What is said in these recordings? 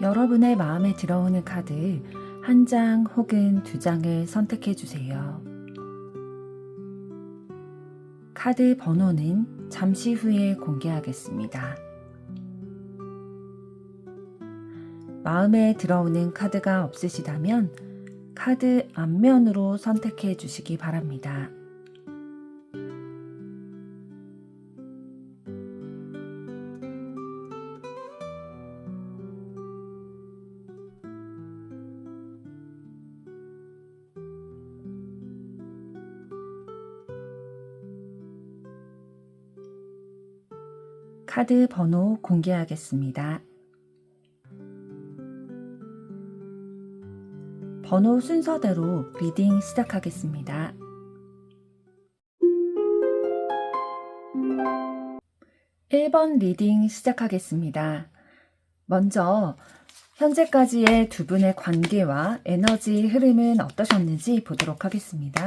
여러분의 마음에 들어오는 카드 한 장 혹은 두 장을 선택해 주세요. 카드 번호는 잠시 후에 공개하겠습니다. 마음에 들어오는 카드가 없으시다면 카드 앞면으로 선택해 주시기 바랍니다. 카드 번호 공개하겠습니다. 번호 순서대로 리딩 시작하겠습니다. 1번 리딩 시작하겠습니다. 먼저 현재까지의 두 분의 관계와 에너지 흐름은 어떠셨는지 보도록 하겠습니다.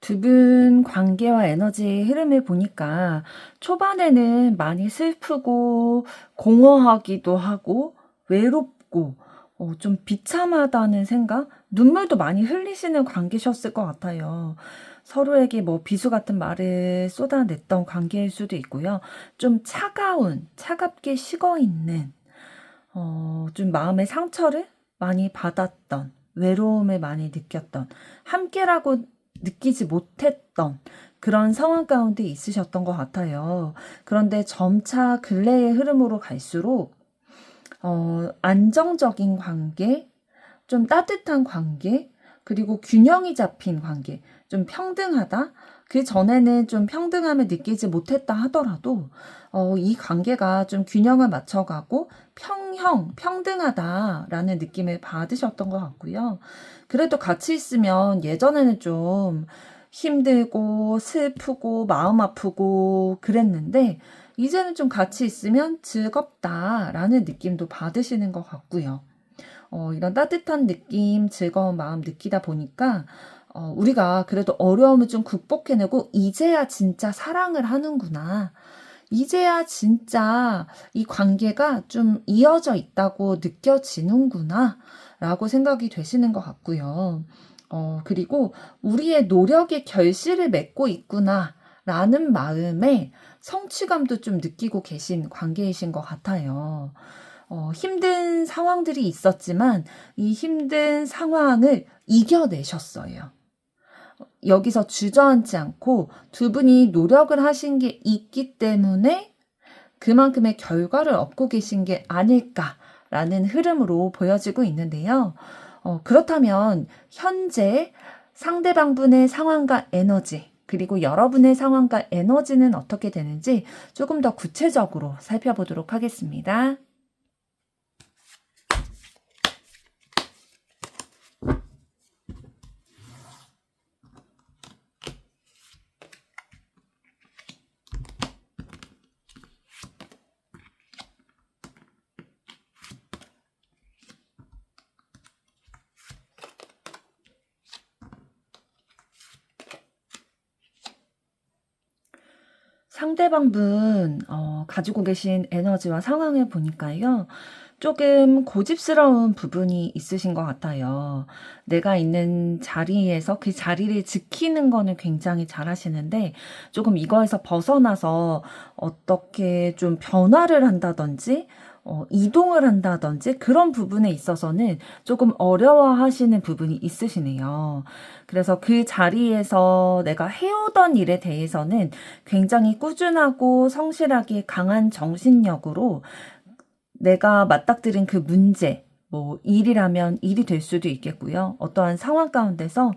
두 분 관계와 에너지 흐름을 보니까 초반에는 많이 슬프고 공허하기도 하고 외롭고 좀 비참하다는 생각? 눈물도 많이 흘리시는 관계셨을 것 같아요. 서로에게 뭐 비수 같은 말을 쏟아냈던 관계일 수도 있고요. 좀 차갑게 식어있는 좀 마음의 상처를 많이 받았던, 외로움을 많이 느꼈던, 함께라고 느끼지 못했던 그런 상황 가운데 있으셨던 것 같아요. 그런데 점차 근래의 흐름으로 갈수록 안정적인 관계, 좀 따뜻한 관계, 그리고 균형이 잡힌 관계, 좀 평등하다. 그 전에는 좀 평등함을 느끼지 못했다 하더라도 이 관계가 좀 균형을 맞춰가고 평등하다라는 느낌을 받으셨던 것 같고요. 그래도 같이 있으면 예전에는 좀 힘들고 슬프고 마음 아프고 그랬는데 이제는 좀 같이 있으면 즐겁다라는 느낌도 받으시는 것 같고요. 이런 따뜻한 느낌, 즐거운 마음 느끼다 보니까 우리가 그래도 어려움을 좀 극복해내고 이제야 진짜 사랑을 하는구나. 이제야 진짜 이 관계가 좀 이어져 있다고 느껴지는구나. 라고 생각이 되시는 것 같고요. 그리고 우리의 노력의 결실을 맺고 있구나. 라는 마음에 성취감도 좀 느끼고 계신 관계이신 것 같아요. 힘든 상황들이 있었지만 이 힘든 상황을 이겨내셨어요. 여기서 주저앉지 않고 두 분이 노력을 하신 게 있기 때문에 그만큼의 결과를 얻고 계신 게 아닐까라는 흐름으로 보여지고 있는데요. 그렇다면 현재 상대방분의 상황과 에너지, 그리고 여러분의 상황과 에너지는 어떻게 되는지 조금 더 구체적으로 살펴보도록 하겠습니다. 상대방분 가지고 계신 에너지와 상황을 보니까요. 조금 고집스러운 부분이 있으신 것 같아요. 내가 있는 자리에서 그 자리를 지키는 거는 굉장히 잘하시는데 조금 이거에서 벗어나서 어떻게 좀 변화를 한다든지 이동을 한다든지 그런 부분에 있어서는 조금 어려워하시는 부분이 있으시네요. 그래서 그 자리에서 내가 해오던 일에 대해서는 굉장히 꾸준하고 성실하게 강한 정신력으로 내가 맞닥뜨린 그 문제, 뭐 일이라면 일이 될 수도 있겠고요. 어떠한 상황 가운데서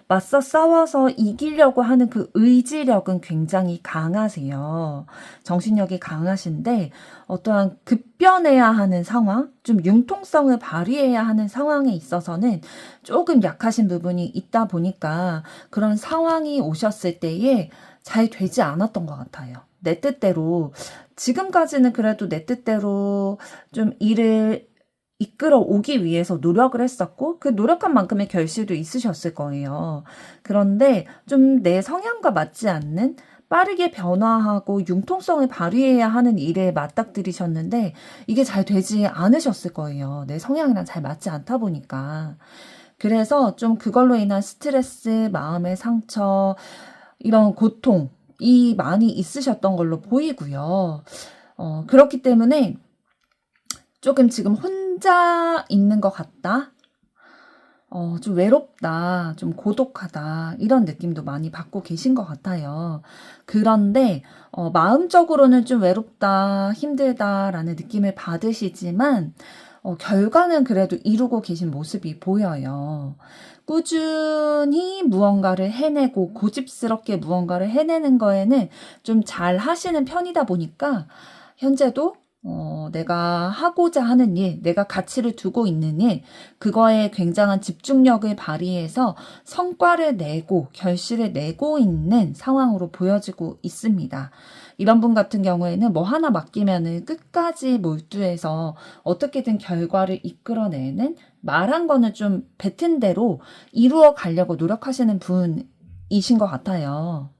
맞서 싸워서 이기려고 하는 그 의지력은 굉장히 강하세요. 정신력이 강하신데 어떠한 급변해야 하는 상황, 좀 융통성을 발휘해야 하는 상황에 있어서는 조금 약하신 부분이 있다 보니까 그런 상황이 오셨을 때에 잘 되지 않았던 것 같아요. 내 뜻대로, 지금까지는 그래도 내 뜻대로 좀 일을 이끌어 오기 위해서 노력을 했었고, 그 노력한 만큼의 결실도 있으셨을 거예요. 그런데 좀 내 성향과 맞지 않는 빠르게 변화하고 융통성을 발휘해야 하는 일에 맞닥뜨리셨는데, 이게 잘 되지 않으셨을 거예요. 내 성향이랑 잘 맞지 않다 보니까. 그래서 좀 그걸로 인한 스트레스, 마음의 상처, 이런 고통이 많이 있으셨던 걸로 보이고요. 그렇기 때문에 조금 지금 혼자 있는 것 같다? 좀 외롭다, 좀 고독하다, 이런 느낌도 많이 받고 계신 것 같아요. 그런데, 마음적으로는 좀 외롭다, 힘들다라는 느낌을 받으시지만, 결과는 그래도 이루고 계신 모습이 보여요. 꾸준히 무언가를 해내고 고집스럽게 무언가를 해내는 거에는 좀 잘 하시는 편이다 보니까, 현재도 내가 하고자 하는 일, 내가 가치를 두고 있는 일, 그거에 굉장한 집중력을 발휘해서 성과를 내고 결실을 내고 있는 상황으로 보여지고 있습니다. 이런 분 같은 경우에는 뭐 하나 맡기면은 끝까지 몰두해서 어떻게든 결과를 이끌어내는, 말한 거는 좀 뱉은 대로 이루어 가려고 노력하시는 분이신 것 같아요.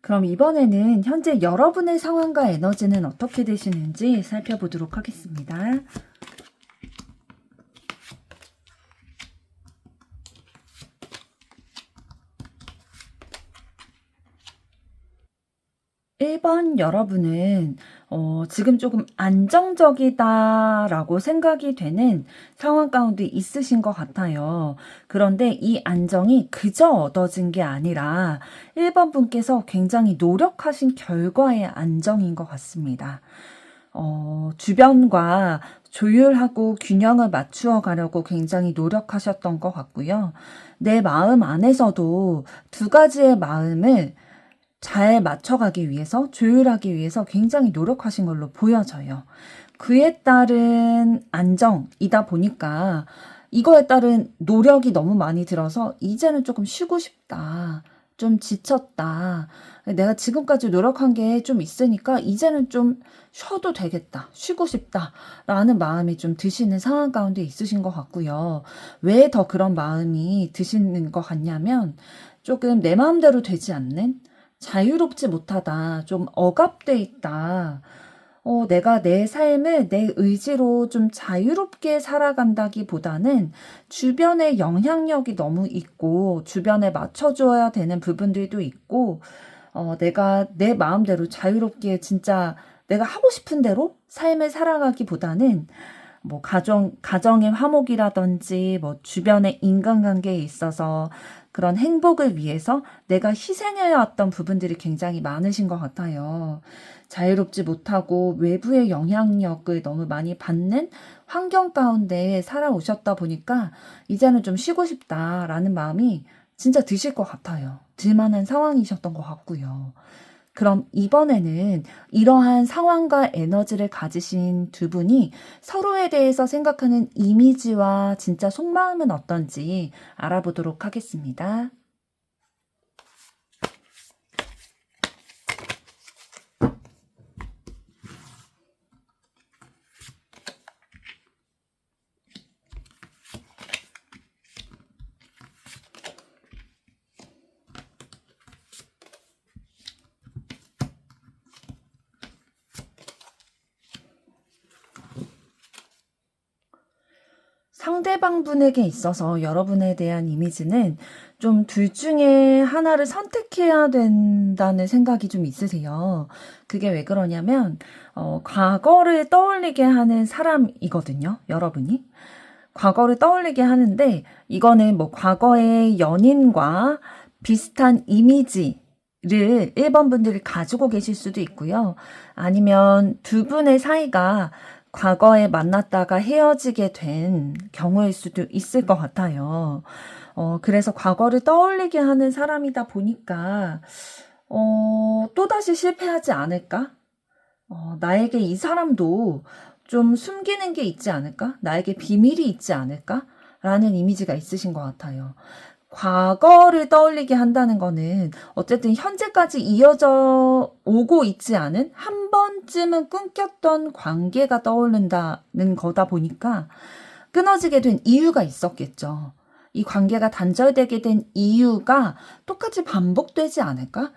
그럼 이번에는 현재 여러분의 상황과 에너지는 어떻게 되시는지 살펴보도록 하겠습니다. 1번 여러분은 지금 조금 안정적이다라고 생각이 되는 상황 가운데 있으신 것 같아요. 그런데 이 안정이 그저 얻어진 게 아니라 1번 분께서 굉장히 노력하신 결과의 안정인 것 같습니다. 주변과 조율하고 균형을 맞추어 가려고 굉장히 노력하셨던 것 같고요. 내 마음 안에서도 두 가지의 마음을 잘 맞춰가기 위해서, 조율하기 위해서 굉장히 노력하신 걸로 보여져요. 그에 따른 안정이다 보니까 이거에 따른 노력이 너무 많이 들어서 이제는 조금 쉬고 싶다. 좀 지쳤다. 내가 지금까지 노력한 게 좀 있으니까 이제는 좀 쉬어도 되겠다. 쉬고 싶다. 라는 마음이 좀 드시는 상황 가운데 있으신 것 같고요. 왜 더 그런 마음이 드시는 것 같냐면 조금 내 마음대로 되지 않는, 자유롭지 못하다, 좀 억압돼 있다. 내가 내 삶을 내 의지로 좀 자유롭게 살아간다기보다는 주변의 영향력이 너무 있고, 주변에 맞춰줘야 되는 부분들도 있고, 내가 내 마음대로 자유롭게 진짜 내가 하고 싶은 대로 삶을 살아가기보다는 뭐 가정의 화목이라든지 뭐 주변의 인간관계에 있어서 그런 행복을 위해서 내가 희생해왔던 부분들이 굉장히 많으신 것 같아요. 자유롭지 못하고 외부의 영향력을 너무 많이 받는 환경 가운데 살아오셨다 보니까 이제는 좀 쉬고 싶다라는 마음이 진짜 드실 것 같아요. 들만한 상황이셨던 것 같고요. 그럼 이번에는 이러한 상황과 에너지를 가지신 두 분이 서로에 대해서 생각하는 이미지와 진짜 속마음은 어떤지 알아보도록 하겠습니다. 상대방 분에게 있어서 여러분에 대한 이미지는 좀 둘 중에 하나를 선택해야 된다는 생각이 좀 있으세요. 그게 왜 그러냐면, 과거를 떠올리게 하는 사람이거든요, 여러분이. 과거를 떠올리게 하는데, 이거는 뭐 과거의 연인과 비슷한 이미지를 1번 분들이 가지고 계실 수도 있고요. 아니면 두 분의 사이가 과거에 만났다가 헤어지게 된 경우일 수도 있을 것 같아요. 그래서 과거를 떠올리게 하는 사람이다 보니까, 또다시 실패하지 않을까? 나에게 이 사람도 좀 숨기는 게 있지 않을까? 나에게 비밀이 있지 않을까? 라는 이미지가 있으신 것 같아요. 과거를 떠올리게 한다는 거는 어쨌든 현재까지 이어져 오고 있지 않은 한 번쯤은 끊겼던 관계가 떠오른다는 거다 보니까 끊어지게 된 이유가 있었겠죠. 이 관계가 단절되게 된 이유가 똑같이 반복되지 않을까?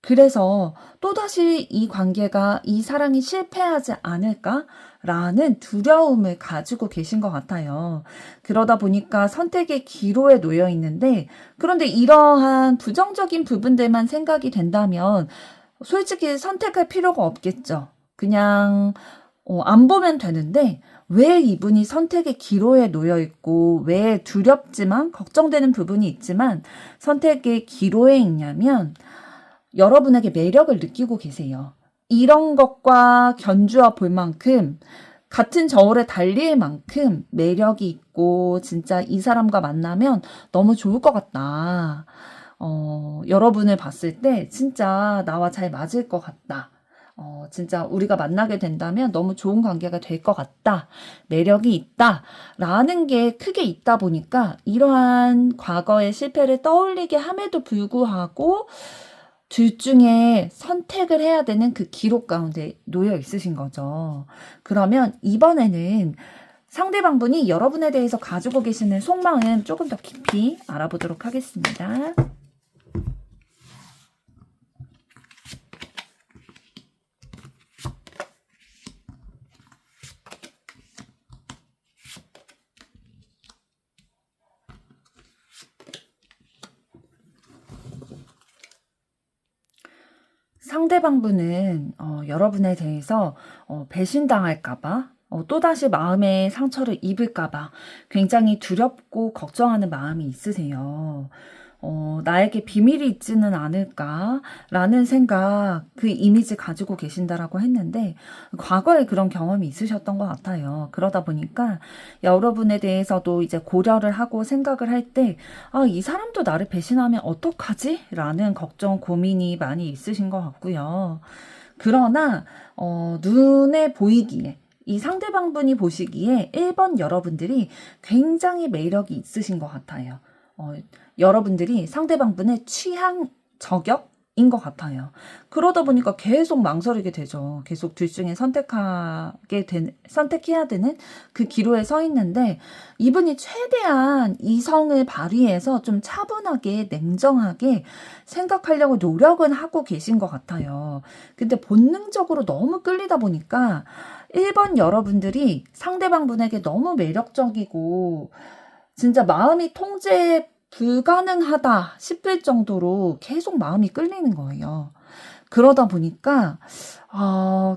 그래서 또다시 이 관계가, 이 사랑이 실패하지 않을까라는 두려움을 가지고 계신 것 같아요. 그러다 보니까 선택의 기로에 놓여 있는데, 그런데 이러한 부정적인 부분들만 생각이 된다면 솔직히 선택할 필요가 없겠죠. 그냥 안 보면 되는데, 왜 이분이 선택의 기로에 놓여 있고, 왜 두렵지만 걱정되는 부분이 있지만 선택의 기로에 있냐면, 여러분에게 매력을 느끼고 계세요. 이런 것과 견주어 볼 만큼, 같은 저울에 달릴 만큼 매력이 있고 진짜 이 사람과 만나면 너무 좋을 것 같다. 여러분을 봤을 때 진짜 나와 잘 맞을 것 같다. 진짜 우리가 만나게 된다면 너무 좋은 관계가 될 것 같다. 매력이 있다. 라는 게 크게 있다 보니까 이러한 과거의 실패를 떠올리게 함에도 불구하고 둘 중에 선택을 해야 되는 그 기록 가운데 놓여 있으신 거죠. 그러면 이번에는 상대방분이 여러분에 대해서 가지고 계시는 속마음 조금 더 깊이 알아보도록 하겠습니다. 상대방분은 여러분에 대해서 배신당할까봐, 또다시 마음의 상처를 입을까봐 굉장히 두렵고 걱정하는 마음이 있으세요. 나에게 비밀이 있지는 않을까라는 생각, 그 이미지 가지고 계신다라고 했는데, 과거에 그런 경험이 있으셨던 것 같아요. 그러다 보니까 여러분에 대해서도 이제 고려를 하고 생각을 할 때, 이 사람도 나를 배신하면 어떡하지? 라는 걱정, 고민이 많이 있으신 것 같고요. 그러나, 눈에 보이기에, 이 상대방분이 보시기에 1번 여러분들이 굉장히 매력이 있으신 것 같아요. 여러분들이 상대방분의 취향 저격인 것 같아요. 그러다 보니까 계속 망설이게 되죠. 계속 둘 중에 선택해야 되는 그 기로에 서 있는데, 이분이 최대한 이성을 발휘해서 좀 차분하게, 냉정하게 생각하려고 노력은 하고 계신 것 같아요. 근데 본능적으로 너무 끌리다 보니까 1번 여러분들이 상대방분에게 너무 매력적이고 진짜 마음이 통제 불가능하다 싶을 정도로 계속 마음이 끌리는 거예요. 그러다 보니까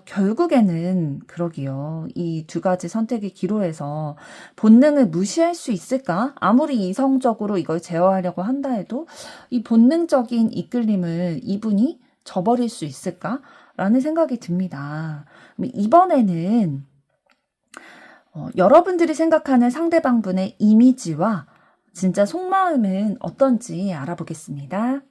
결국에는 그러기요. 이 두 가지 선택의 기로에서 본능을 무시할 수 있을까? 아무리 이성적으로 이걸 제어하려고 한다 해도 이 본능적인 이끌림을 이분이 저버릴 수 있을까? 라는 생각이 듭니다. 이번에는 여러분들이 생각하는 상대방분의 이미지와 진짜 속마음은 어떤지 알아보겠습니다.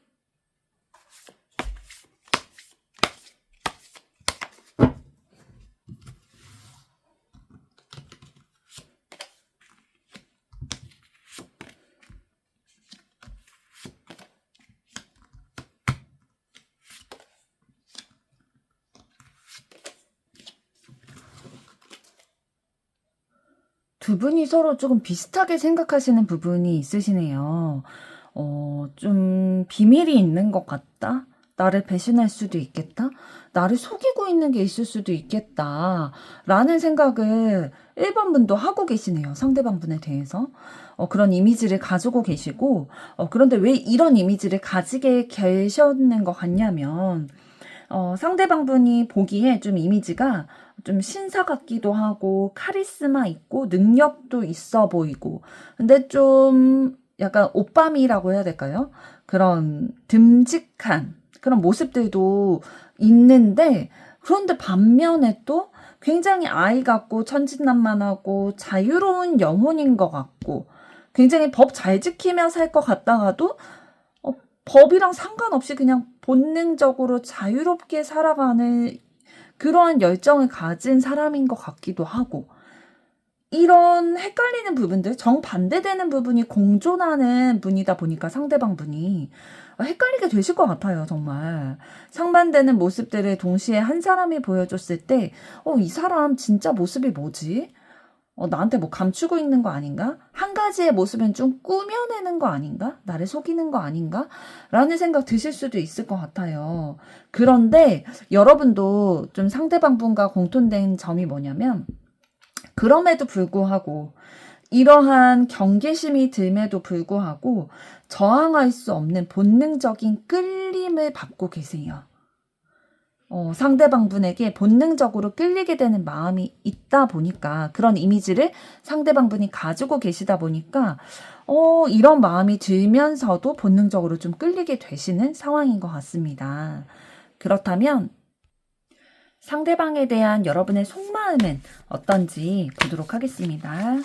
두 분이 서로 조금 비슷하게 생각하시는 부분이 있으시네요. 좀 비밀이 있는 것 같다? 나를 배신할 수도 있겠다? 나를 속이고 있는 게 있을 수도 있겠다. 라는 생각을 1번 분도 하고 계시네요. 상대방 분에 대해서. 그런 이미지를 가지고 계시고, 그런데 왜 이런 이미지를 가지게 계셨는 것 같냐면, 상대방 분이 보기에 좀 이미지가 좀 신사 같기도 하고 카리스마 있고 능력도 있어 보이고, 근데 좀 약간 오빠미라고 해야 될까요? 그런 듬직한 그런 모습들도 있는데, 그런데 반면에 또 굉장히 아이 같고 천진난만하고 자유로운 영혼인 것 같고, 굉장히 법 잘 지키며 살 것 같다가도 법이랑 상관없이 그냥 본능적으로 자유롭게 살아가는 그러한 열정을 가진 사람인 것 같기도 하고, 이런 헷갈리는 부분들, 정반대되는 부분이 공존하는 분이다 보니까 상대방 분이 헷갈리게 되실 것 같아요, 정말. 상반되는 모습들을 동시에 한 사람이 보여줬을 때, 이 사람 진짜 모습이 뭐지? 나한테 뭐 감추고 있는 거 아닌가? 한 가지의 모습은 좀 꾸며내는 거 아닌가? 나를 속이는 거 아닌가? 라는 생각 드실 수도 있을 것 같아요. 그런데 여러분도 좀 상대방 분과 공통된 점이 뭐냐면, 그럼에도 불구하고 이러한 경계심이 듦에도 불구하고 저항할 수 없는 본능적인 끌림을 받고 계세요. 상대방 분에게 본능적으로 끌리게 되는 마음이 있다 보니까, 그런 이미지를 상대방 분이 가지고 계시다 보니까 이런 마음이 들면서도 본능적으로 좀 끌리게 되시는 상황인 것 같습니다. 그렇다면 상대방에 대한 여러분의 속마음은 어떤지 보도록 하겠습니다.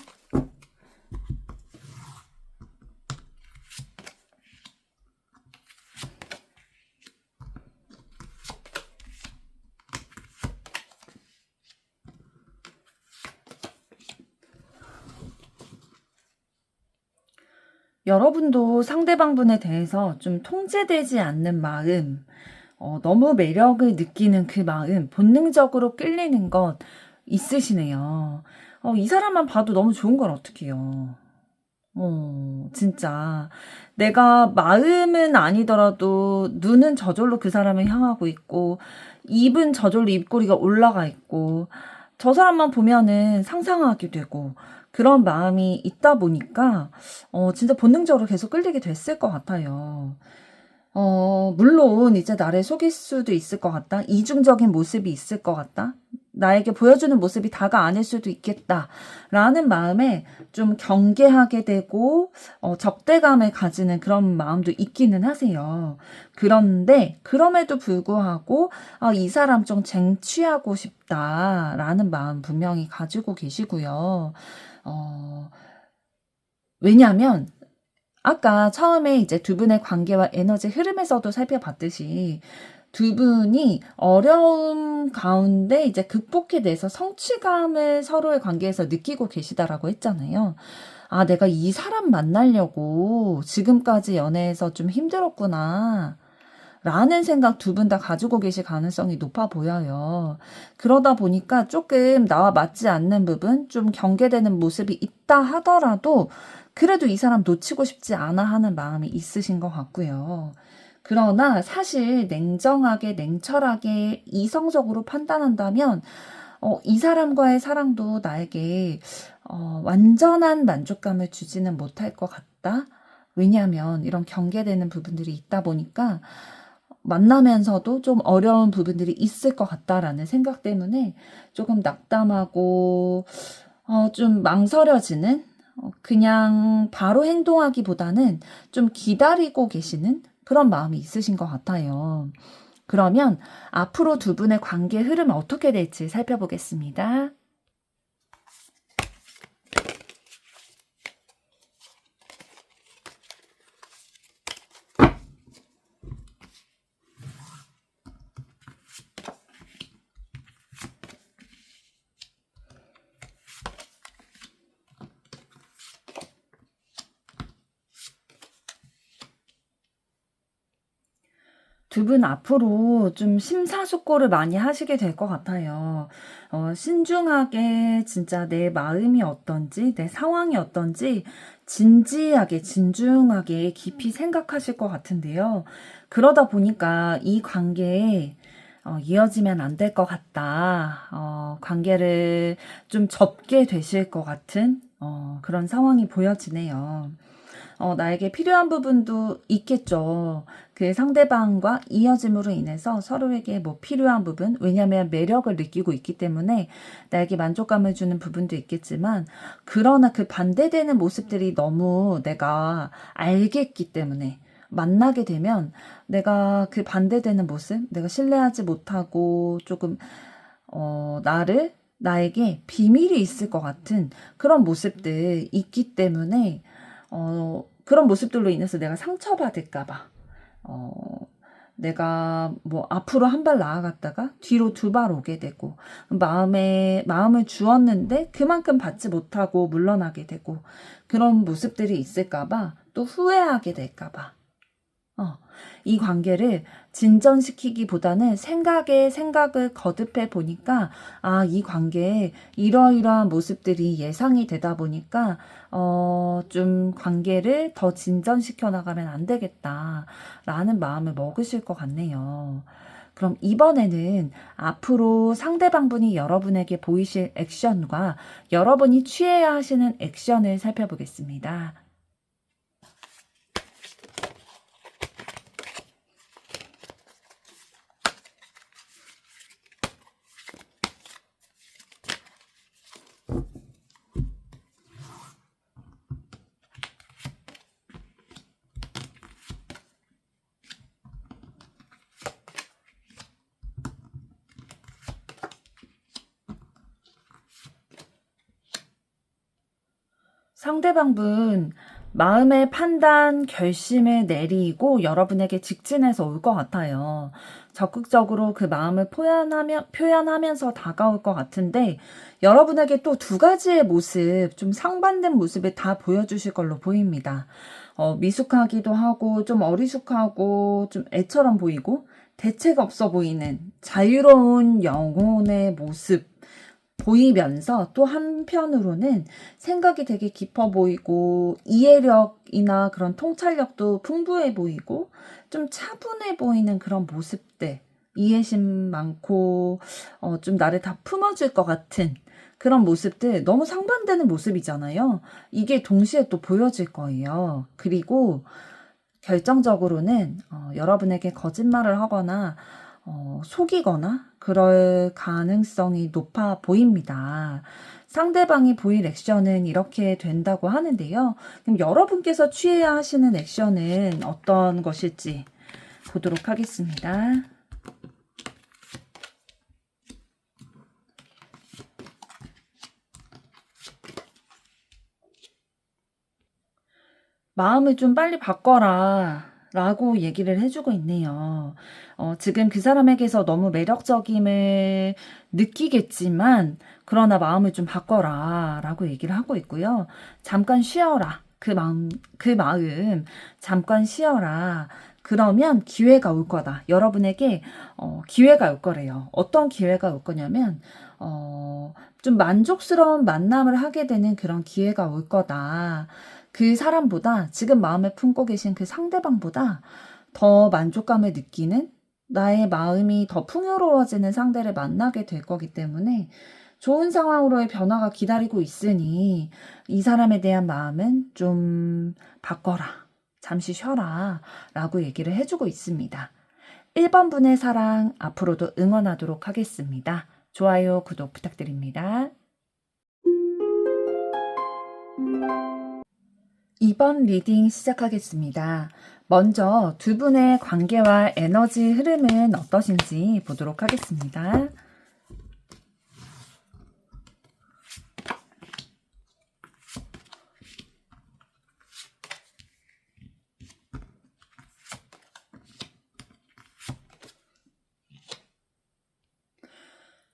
여러분도 상대방 분에 대해서 좀 통제되지 않는 마음, 너무 매력을 느끼는 그 마음, 본능적으로 끌리는 것 있으시네요. 이 사람만 봐도 너무 좋은 걸 어떡해요. 진짜. 내가 마음은 아니더라도 눈은 저절로 그 사람을 향하고 있고, 입은 저절로 입꼬리가 올라가 있고, 저 사람만 보면은 상상하게 되고, 그런 마음이 있다 보니까, 진짜 본능적으로 계속 끌리게 됐을 것 같아요. 물론 이제 나를 속일 수도 있을 것 같다. 이중적인 모습이 있을 것 같다. 나에게 보여주는 모습이 다가 아닐 수도 있겠다. 라는 마음에 좀 경계하게 되고, 적대감을 가지는 그런 마음도 있기는 하세요. 그런데, 그럼에도 불구하고, 이 사람 좀 쟁취하고 싶다라는 마음 분명히 가지고 계시고요. 왜냐하면, 아까 처음에 이제 두 분의 관계와 에너지 흐름에서도 살펴봤듯이 두 분이 어려움 가운데 이제 극복해내서 성취감을 서로의 관계에서 느끼고 계시다라고 했잖아요. 내가 이 사람 만나려고 지금까지 연애에서 좀 힘들었구나. 라는 생각 두 분 다 가지고 계실 가능성이 높아 보여요. 그러다 보니까 조금 나와 맞지 않는 부분, 좀 경계되는 모습이 있다 하더라도 그래도 이 사람 놓치고 싶지 않아 하는 마음이 있으신 것 같고요. 그러나 사실 냉정하게, 냉철하게, 이성적으로 판단한다면 이 사람과의 사랑도 나에게 완전한 만족감을 주지는 못할 것 같다. 왜냐하면 이런 경계되는 부분들이 있다 보니까 만나면서도 좀 어려운 부분들이 있을 것 같다라는 생각 때문에 조금 낙담하고 좀 망설여지는, 그냥 바로 행동하기보다는 좀 기다리고 계시는 그런 마음이 있으신 것 같아요. 그러면 앞으로 두 분의 관계 흐름은 어떻게 될지 살펴보겠습니다. 두 분 앞으로 좀 심사숙고를 많이 하시게 될 것 같아요. 신중하게 진짜 내 마음이 어떤지, 내 상황이 어떤지 진지하게, 진중하게 깊이 생각하실 것 같은데요. 그러다 보니까 이 관계에 이어지면 안 될 것 같다. 관계를 좀 접게 되실 것 같은 그런 상황이 보여지네요. 나에게 필요한 부분도 있겠죠. 그 상대방과 이어짐으로 인해서 서로에게 뭐 필요한 부분, 왜냐하면 매력을 느끼고 있기 때문에 나에게 만족감을 주는 부분도 있겠지만, 그러나 그 반대되는 모습들이 너무 내가 알겠기 때문에 만나게 되면 내가 그 반대되는 모습, 내가 신뢰하지 못하고 조금 나에게 비밀이 있을 것 같은 그런 모습들 있기 때문에 그런 모습들로 인해서 내가 상처받을까봐 내가 뭐 앞으로 한 발 나아갔다가 뒤로 두 발 오게 되고 마음을 주었는데 그만큼 받지 못하고 물러나게 되고 그런 모습들이 있을까봐 또 후회하게 될까봐 이 관계를 진전시키기보다는 생각에 생각을 거듭해 보니까 이 관계에 이러이러한 모습들이 예상이 되다 보니까 좀 관계를 더 진전시켜 나가면 안 되겠다라는 마음을 먹으실 것 같네요. 그럼 이번에는 앞으로 상대방분이 여러분에게 보이실 액션과 여러분이 취해야 하시는 액션을 살펴보겠습니다. 상대방분 마음의 판단, 결심을 내리고 여러분에게 직진해서 올 것 같아요. 적극적으로 그 마음을 표현하면서 다가올 것 같은데 여러분에게 또 두 가지의 모습, 좀 상반된 모습을 다 보여주실 걸로 보입니다. 미숙하기도 하고 좀 어리숙하고 좀 애처럼 보이고 대책 없어 보이는 자유로운 영혼의 모습 보이면서 또 한편으로는 생각이 되게 깊어 보이고 이해력이나 그런 통찰력도 풍부해 보이고 좀 차분해 보이는 그런 모습들, 이해심 많고 좀 나를 다 품어줄 것 같은 그런 모습들, 너무 상반되는 모습이잖아요. 이게 동시에 또 보여질 거예요. 그리고 결정적으로는 여러분에게 거짓말을 하거나 속이거나 그럴 가능성이 높아 보입니다. 상대방이 보일 액션은 이렇게 된다고 하는데요. 그럼 여러분께서 취해야 하시는 액션은 어떤 것일지 보도록 하겠습니다. 마음을 좀 빨리 바꿔라 라고 얘기를 해주고 있네요. 지금 그 사람에게서 너무 매력적임을 느끼겠지만 그러나 마음을 좀 바꿔라 라고 얘기를 하고 있고요. 잠깐 쉬어라. 그 마음 잠깐 쉬어라. 그러면 기회가 올 거다. 여러분에게 기회가 올 거래요. 어떤 기회가 올 거냐면 좀 만족스러운 만남을 하게 되는 그런 기회가 올 거다. 그 사람보다 지금 마음에 품고 계신 그 상대방보다 더 만족감을 느끼는 나의 마음이 더 풍요로워지는 상대를 만나게 될 거기 때문에 좋은 상황으로의 변화가 기다리고 있으니 이 사람에 대한 마음은 좀 바꿔라. 잠시 쉬어라. 라고 얘기를 해주고 있습니다. 1번 분의 사랑 앞으로도 응원하도록 하겠습니다. 좋아요, 구독 부탁드립니다. 2번 리딩 시작하겠습니다. 먼저 두 분의 관계와 에너지 흐름은 어떠신지 보도록 하겠습니다.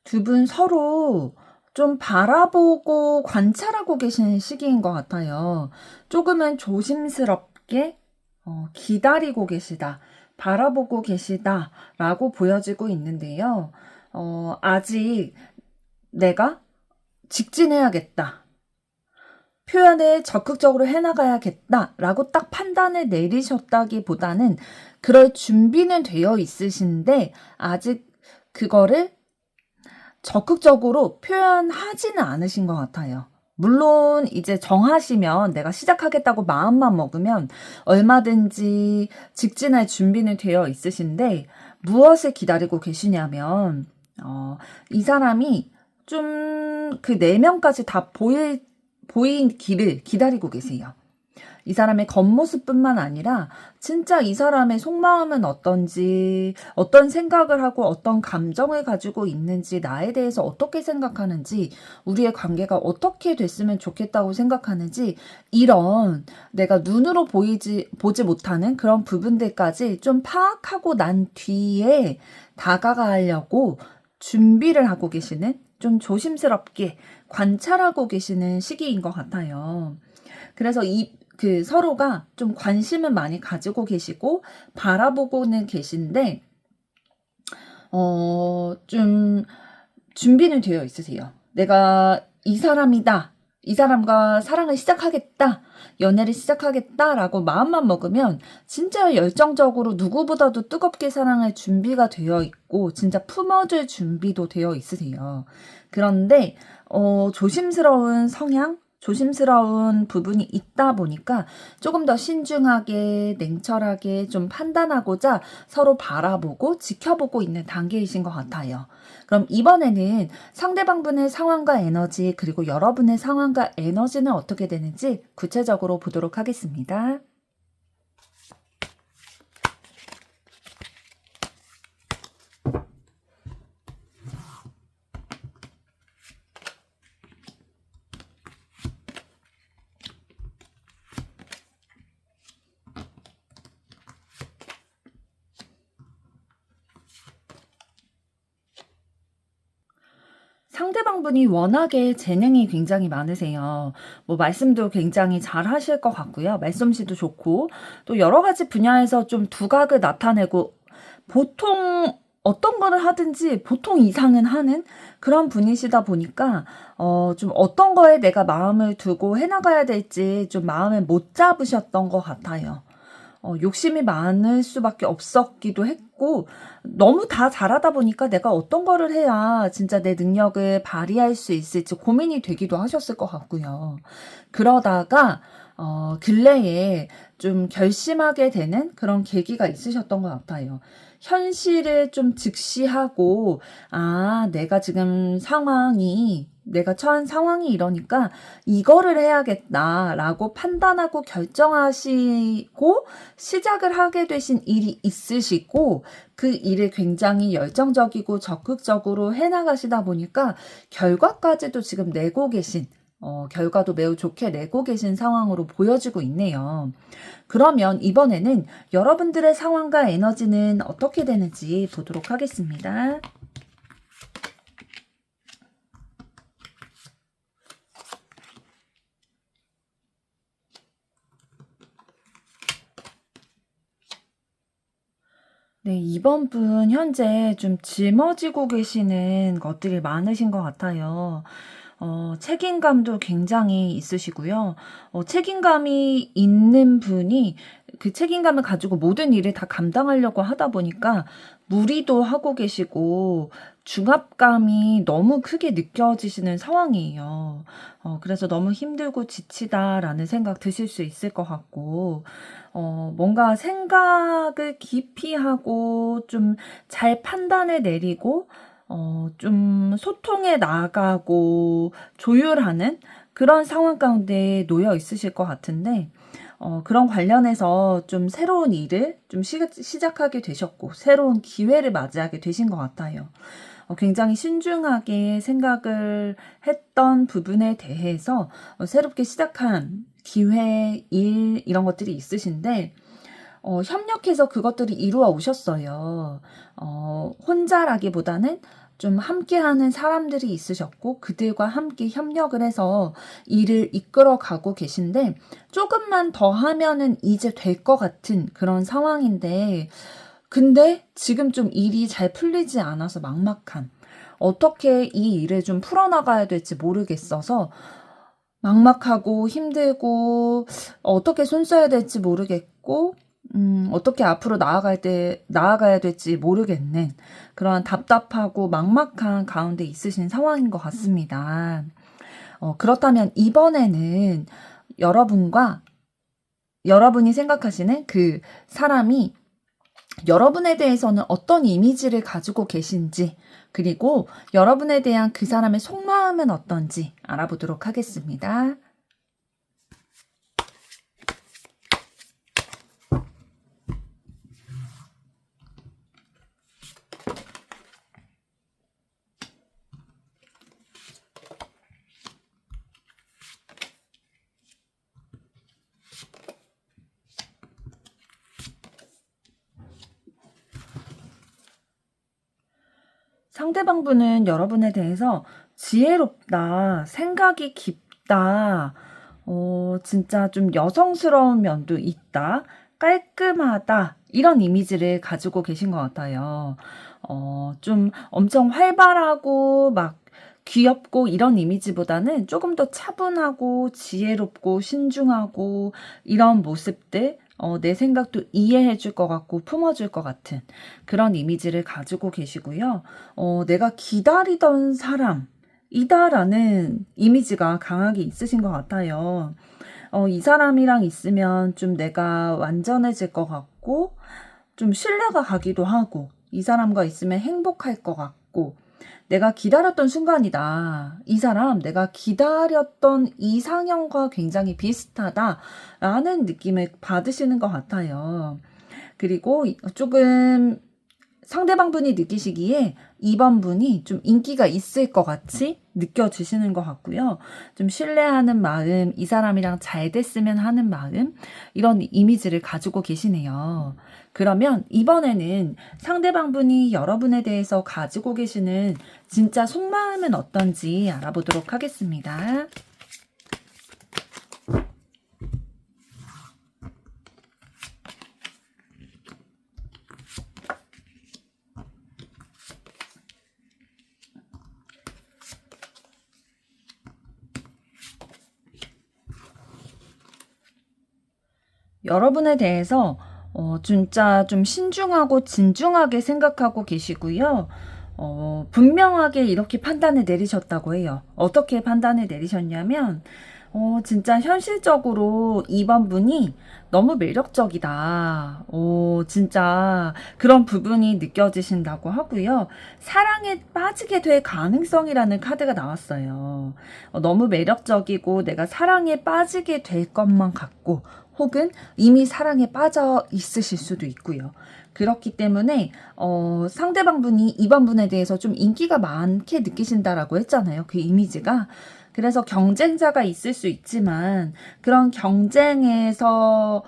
두 분 서로 좀 바라보고 관찰하고 계신 시기인 것 같아요. 조금은 조심스럽게 기다리고 계시다, 바라보고 계시다 라고 보여지고 있는데요. 아직 내가 직진해야겠다, 표현을 적극적으로 해나가야겠다 라고 딱 판단을 내리셨다기보다는 그럴 준비는 되어 있으신데 아직 그거를 적극적으로 표현하지는 않으신 것 같아요. 물론 이제 정하시면, 내가 시작하겠다고 마음만 먹으면 얼마든지 직진할 준비는 되어 있으신데 무엇을 기다리고 계시냐면 이 사람이 좀 그 내면까지 다 보인 길을 기다리고 계세요. 이 사람의 겉모습뿐만 아니라 진짜 이 사람의 속마음은 어떤지, 어떤 생각을 하고 어떤 감정을 가지고 있는지, 나에 대해서 어떻게 생각하는지, 우리의 관계가 어떻게 됐으면 좋겠다고 생각하는지, 이런 내가 눈으로 보지 못하는 그런 부분들까지 좀 파악하고 난 뒤에 다가가려고 준비를 하고 계시는, 좀 조심스럽게 관찰하고 계시는 시기인 것 같아요. 그래서 서로가 좀 관심은 많이 가지고 계시고 바라보고는 계신데 좀 준비는 되어 있으세요. 내가 이 사람이다. 이 사람과 사랑을 시작하겠다. 연애를 시작하겠다라고 마음만 먹으면 진짜 열정적으로 누구보다도 뜨겁게 사랑할 준비가 되어 있고 진짜 품어줄 준비도 되어 있으세요. 그런데 조심스러운 성향, 조심스러운 부분이 있다 보니까 조금 더 신중하게 냉철하게 좀 판단하고자 서로 바라보고 지켜보고 있는 단계이신 것 같아요. 그럼 이번에는 상대방분의 상황과 에너지 그리고 여러분의 상황과 에너지는 어떻게 되는지 구체적으로 보도록 하겠습니다. 상대방분이 워낙에 재능이 굉장히 많으세요. 뭐 말씀도 굉장히 잘 하실 것 같고요. 말솜씨도 좋고 또 여러 가지 분야에서 좀 두각을 나타내고 보통 어떤 거를 하든지 보통 이상은 하는 그런 분이시다 보니까 좀 어떤 거에 내가 마음을 두고 해나가야 될지 좀 마음을 못 잡으셨던 것 같아요. 욕심이 많을 수밖에 없었기도 했고 너무 다 잘하다 보니까 내가 어떤 거를 해야 진짜 내 능력을 발휘할 수 있을지 고민이 되기도 하셨을 것 같고요. 그러다가 근래에 좀 결심하게 되는 그런 계기가 있으셨던 것 같아요. 현실을 좀 직시하고 내가 지금 내가 처한 상황이 이러니까 이거를 해야겠다라고 판단하고 결정하시고 시작을 하게 되신 일이 있으시고 그 일을 굉장히 열정적이고 적극적으로 해나가시다 보니까 결과까지도 지금 내고 계신 결과도 매우 좋게 내고 계신 상황으로 보여지고 있네요. 그러면 이번에는 여러분들의 상황과 에너지는 어떻게 되는지 보도록 하겠습니다. 네, 이번 분 현재 좀 짊어지고 계시는 것들이 많으신 것 같아요. 책임감도 굉장히 있으시고요. 책임감이 있는 분이 그 책임감을 가지고 모든 일을 다 감당하려고 하다 보니까 무리도 하고 계시고 중압감이 너무 크게 느껴지시는 상황이에요. 그래서 너무 힘들고 지치다라는 생각 드실 수 있을 것 같고, 뭔가 생각을 깊이 하고 좀 잘 판단을 내리고 좀 소통해 나가고 조율하는 그런 상황 가운데 놓여 있으실 것 같은데 그런 관련해서 좀 새로운 일을 좀 시작하게 되셨고 새로운 기회를 맞이하게 되신 것 같아요. 굉장히 신중하게 생각을 했던 부분에 대해서 새롭게 시작한 기회, 일 이런 것들이 있으신데 협력해서 그것들이 이루어 오셨어요. 혼자라기보다는 좀 함께하는 사람들이 있으셨고 그들과 함께 협력을 해서 일을 이끌어 가고 계신데 조금만 더 하면은 이제 될 것 같은 그런 상황인데 근데 지금 좀 일이 잘 풀리지 않아서 막막한 어떻게 이 일을 좀 풀어나가야 될지 모르겠어서 막막하고 힘들고 어떻게 손 써야 될지 모르겠고 어떻게 앞으로 나아가야 될지 모르겠는 그런 답답하고 막막한 가운데 있으신 상황인 것 같습니다. 그렇다면 이번에는 여러분이 생각하시는 그 사람이 여러분에 대해서는 어떤 이미지를 가지고 계신지 그리고 여러분에 대한 그 사람의 속마음은 어떤지 알아보도록 하겠습니다. 상대방분은 여러분에 대해서 지혜롭다, 생각이 깊다, 진짜 좀 여성스러운 면도 있다, 깔끔하다, 이런 이미지를 가지고 계신 것 같아요. 좀 엄청 활발하고 막 귀엽고 이런 이미지보다는 조금 더 차분하고 지혜롭고 신중하고 이런 모습들, 내 생각도 이해해 줄 것 같고 품어줄 것 같은 그런 이미지를 가지고 계시고요. 내가 기다리던 사람이다라는 이미지가 강하게 있으신 것 같아요. 이 사람이랑 있으면 좀 내가 완전해질 것 같고, 좀 신뢰가 가기도 하고, 이 사람과 있으면 행복할 것 같고, 내가 기다렸던 순간이다. 이 사람, 내가 기다렸던 이상형과 굉장히 비슷하다라는 느낌을 받으시는 것 같아요. 그리고 조금 상대방분이 느끼시기에 2번 분이 좀 인기가 있을 것 같이 느껴지시는 것 같고요. 좀 신뢰하는 마음, 이 사람이랑 잘 됐으면 하는 마음, 이런 이미지를 가지고 계시네요. 그러면 이번에는 상대방분이 여러분에 대해서 가지고 계시는 진짜 속마음은 어떤지 알아보도록 하겠습니다. 여러분에 대해서 진짜 좀 신중하고 진중하게 생각하고 계시고요. 분명하게 이렇게 판단을 내리셨다고 해요. 어떻게 판단을 내리셨냐면, 진짜 현실적으로 2번 분이 너무 매력적이다. 진짜 그런 부분이 느껴지신다고 하고요. 사랑에 빠지게 될 가능성이라는 카드가 나왔어요. 너무 매력적이고 내가 사랑에 빠지게 될 것만 같고, 혹은 이미 사랑에 빠져 있으실 수도 있고요. 그렇기 때문에 상대방분이 2번 분에 대해서 좀 인기가 많게 느끼신다라고 했잖아요. 그 이미지가. 그래서 경쟁자가 있을 수 있지만 그런 경쟁에서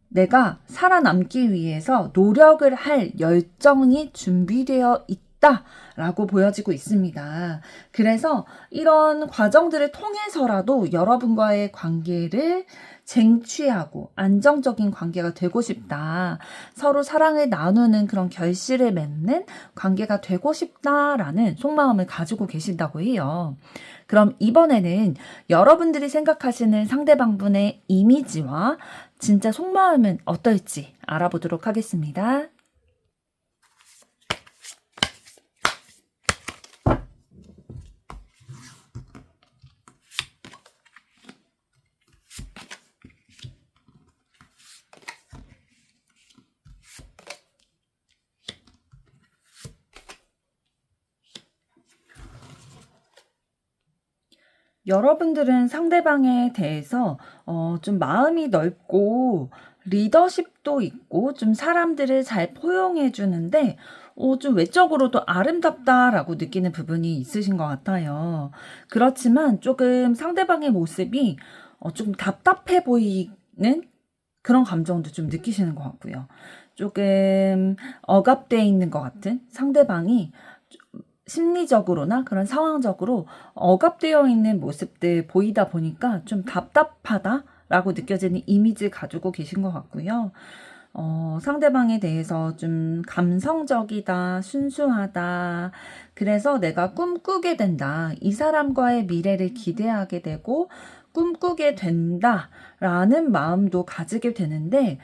내가 살아남기 위해서 노력을 할 열정이 준비되어 있다라고 보여지고 있습니다. 그래서 이런 과정들을 통해서라도 여러분과의 관계를 쟁취하고 안정적인 관계가 되고 싶다. 서로 사랑을 나누는 그런 결실을 맺는 관계가 되고 싶다라는 속마음을 가지고 계신다고 해요. 그럼 이번에는 여러분들이 생각하시는 상대방분의 이미지와 진짜 속마음은 어떨지 알아보도록 하겠습니다. 여러분들은 상대방에 대해서 좀 마음이 넓고 리더십도 있고 좀 사람들을 잘 포용해 주는데 좀 외적으로도 아름답다라고 느끼는 부분이 있으신 것 같아요. 그렇지만 조금 상대방의 모습이 좀 답답해 보이는 그런 감정도 좀 느끼시는 것 같고요. 조금 억압되어 있는 것 같은 상대방이 심리적으로나 그런 상황적으로 억압되어 있는 모습들 보이다 보니까 좀 답답하다라고 느껴지는 이미지 가지고 계신 것 같고요. 상대방에 대해서 좀 감성적이다, 순수하다. 그래서 내가 꿈꾸게 된다. 이 사람과의 미래를 기대하게 되고 꿈꾸게 된다라는 마음도 가지게 되는데,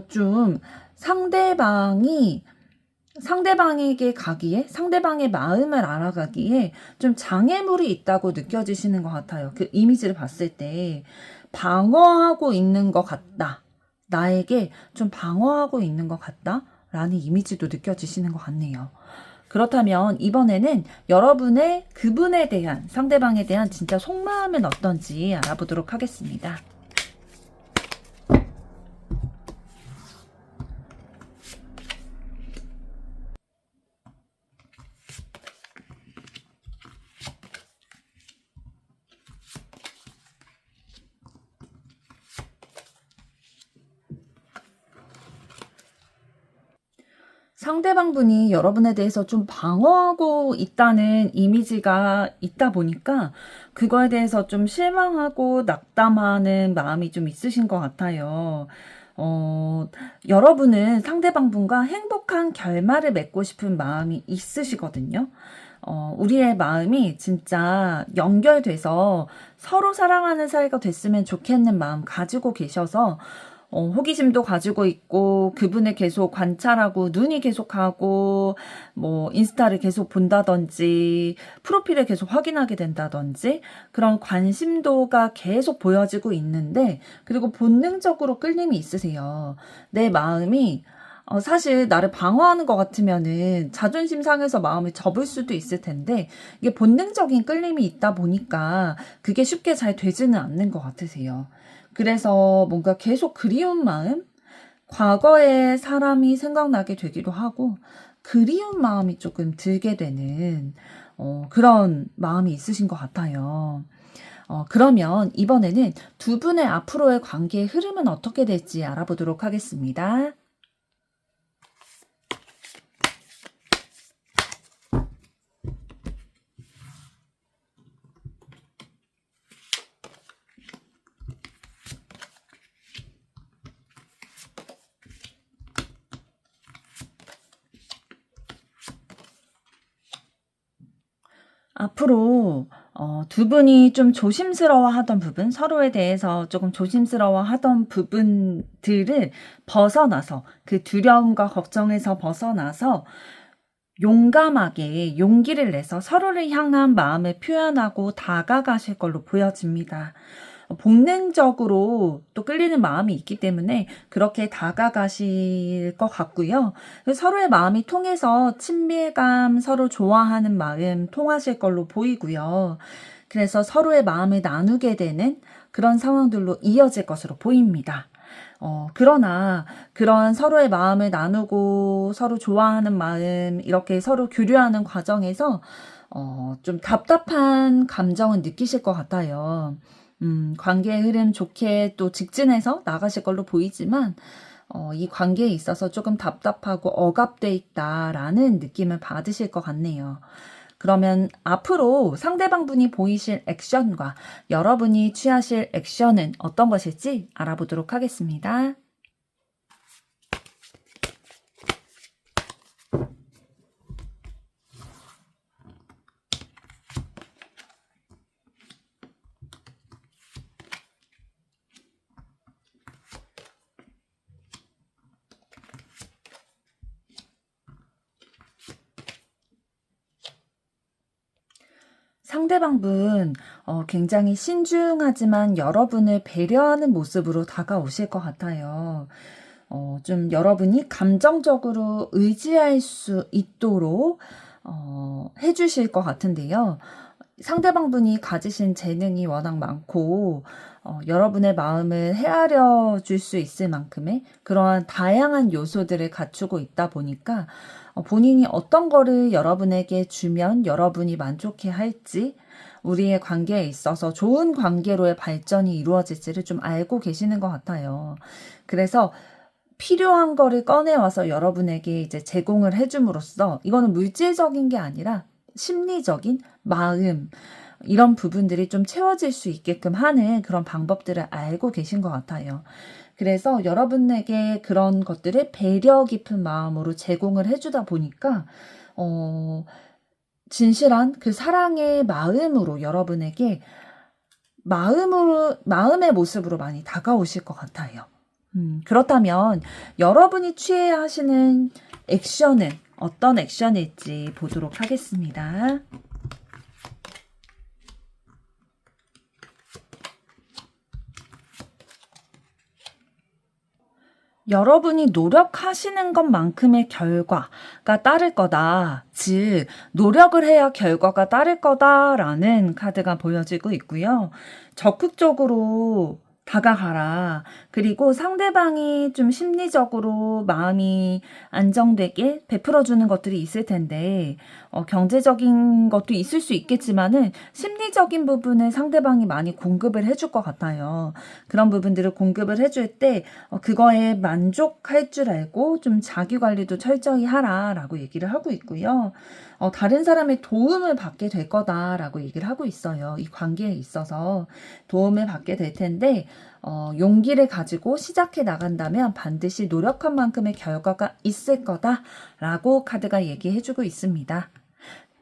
좀 상대방이 상대방에게 가기에, 상대방의 마음을 알아가기에 좀 장애물이 있다고 느껴지시는 것 같아요. 그 이미지를 봤을 때 방어하고 있는 것 같다. 나에게 좀 방어하고 있는 것 같다. 라는 이미지도 느껴지시는 것 같네요. 그렇다면 이번에는 여러분의 그분에 대한, 상대방에 대한 진짜 속마음은 어떤지 알아보도록 하겠습니다. 상대방분이 여러분에 대해서 좀 방어하고 있다는 이미지가 있다 보니까 그거에 대해서 좀 실망하고 낙담하는 마음이 좀 있으신 것 같아요. 여러분은 상대방분과 행복한 결말을 맺고 싶은 마음이 있으시거든요. 우리의 마음이 진짜 연결돼서 서로 사랑하는 사이가 됐으면 좋겠는 마음 가지고 계셔서 호기심도 가지고 있고 그분을 계속 관찰하고 눈이 계속 가고 뭐 인스타를 계속 본다든지 프로필을 계속 확인하게 된다든지 그런 관심도가 계속 보여지고 있는데 그리고 본능적으로 끌림이 있으세요. 내 마음이 사실 나를 방어하는 것 같으면은 자존심 상해서 마음을 접을 수도 있을 텐데 이게 본능적인 끌림이 있다 보니까 그게 쉽게 잘 되지는 않는 것 같으세요. 그래서 뭔가 계속 그리운 마음? 과거의 사람이 생각나게 되기도 하고 그리운 마음이 조금 들게 되는 그런 마음이 있으신 것 같아요. 그러면 이번에는 두 분의 앞으로의 관계의 흐름은 어떻게 될지 알아보도록 하겠습니다. 앞으로 두 분이 좀 조심스러워하던 부분, 서로에 대해서 조금 조심스러워하던 부분들을 벗어나서 그 두려움과 걱정에서 벗어나서 용감하게 용기를 내서 서로를 향한 마음을 표현하고 다가가실 걸로 보여집니다. 본능적으로 또 끌리는 마음이 있기 때문에 그렇게 다가가실 것 같고요. 서로의 마음이 통해서 친밀감, 서로 좋아하는 마음 통하실 걸로 보이고요. 그래서 서로의 마음을 나누게 되는 그런 상황들로 이어질 것으로 보입니다. 그러나 그런 서로의 마음을 나누고 서로 좋아하는 마음 이렇게 서로 교류하는 과정에서 좀 답답한 감정은 느끼실 것 같아요. 관계의 흐름 좋게 또 직진해서 나가실 걸로 보이지만 이 관계에 있어서 조금 답답하고 억압돼 있다라는 느낌을 받으실 것 같네요. 그러면 앞으로 상대방분이 보이실 액션과 여러분이 취하실 액션은 어떤 것일지 알아보도록 하겠습니다. 상대방분 굉장히 신중하지만 여러분을 배려하는 모습으로 다가오실 것 같아요. 좀 여러분이 감정적으로 의지할 수 있도록 해주실 것 같은데요. 상대방분이 가지신 재능이 워낙 많고 여러분의 마음을 헤아려 줄 수 있을 만큼의 그러한 다양한 요소들을 갖추고 있다 보니까 본인이 어떤 거를 여러분에게 주면 여러분이 만족해 할지 우리의 관계에 있어서 좋은 관계로의 발전이 이루어질지를 좀 알고 계시는 것 같아요. 그래서 필요한 거를 꺼내와서 여러분에게 이제 제공을 해줌으로써 이거는 물질적인 게 아니라 심리적인 마음 이런 부분들이 좀 채워질 수 있게끔 하는 그런 방법들을 알고 계신 것 같아요. 그래서 여러분에게 그런 것들을 배려 깊은 마음으로 제공을 해주다 보니까 진실한 그 사랑의 마음으로 여러분에게 마음의 모습으로 많이 다가오실 것 같아요. 그렇다면 여러분이 취해야 하시는 액션은 어떤 액션일지 보도록 하겠습니다. 여러분이 노력하시는 것만큼의 결과가 따를 거다. 즉, 노력을 해야 결과가 따를 거다라는 카드가 보여지고 있고요. 적극적으로 다가가라. 그리고 상대방이 좀 심리적으로 마음이 안정되게 베풀어주는 것들이 있을 텐데, 경제적인 것도 있을 수 있겠지만은, 심리적인 부분을 상대방이 많이 공급을 해줄 것 같아요. 그런 부분들을 공급을 해줄 때, 그거에 만족할 줄 알고 좀 자기 관리도 철저히 하라라고 얘기를 하고 있고요. 다른 사람의 도움을 받게 될 거다라고 얘기를 하고 있어요. 이 관계에 있어서 도움을 받게 될 텐데, 용기를 가지고 시작해 나간다면 반드시 노력한 만큼의 결과가 있을 거다라고 카드가 얘기해주고 있습니다.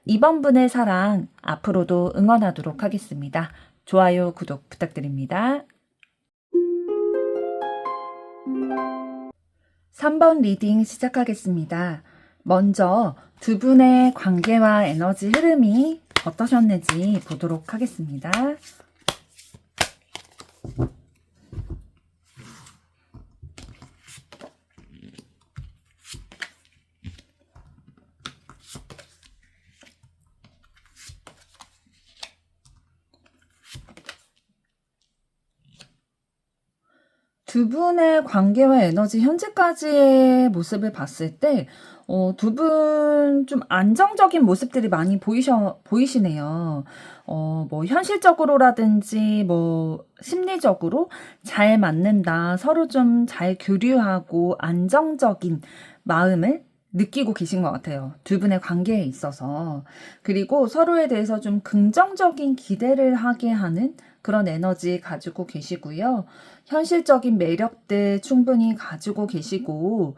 이번 분의 사랑 앞으로도 응원하도록 하겠습니다. 좋아요, 구독 부탁드립니다. 3번 리딩 시작하겠습니다. 먼저 두 분의 관계와 에너지 흐름이 어떠셨는지 보도록 하겠습니다. 두 분의 관계와 에너지 현재까지의 모습을 봤을 때, 두 분 좀 안정적인 모습들이 많이 보이시네요. 뭐, 현실적으로라든지, 뭐, 심리적으로 잘 맞는다. 서로 좀 잘 교류하고 안정적인 마음을 느끼고 계신 것 같아요. 두 분의 관계에 있어서. 그리고 서로에 대해서 좀 긍정적인 기대를 하게 하는 그런 에너지 가지고 계시고요. 현실적인 매력들 충분히 가지고 계시고,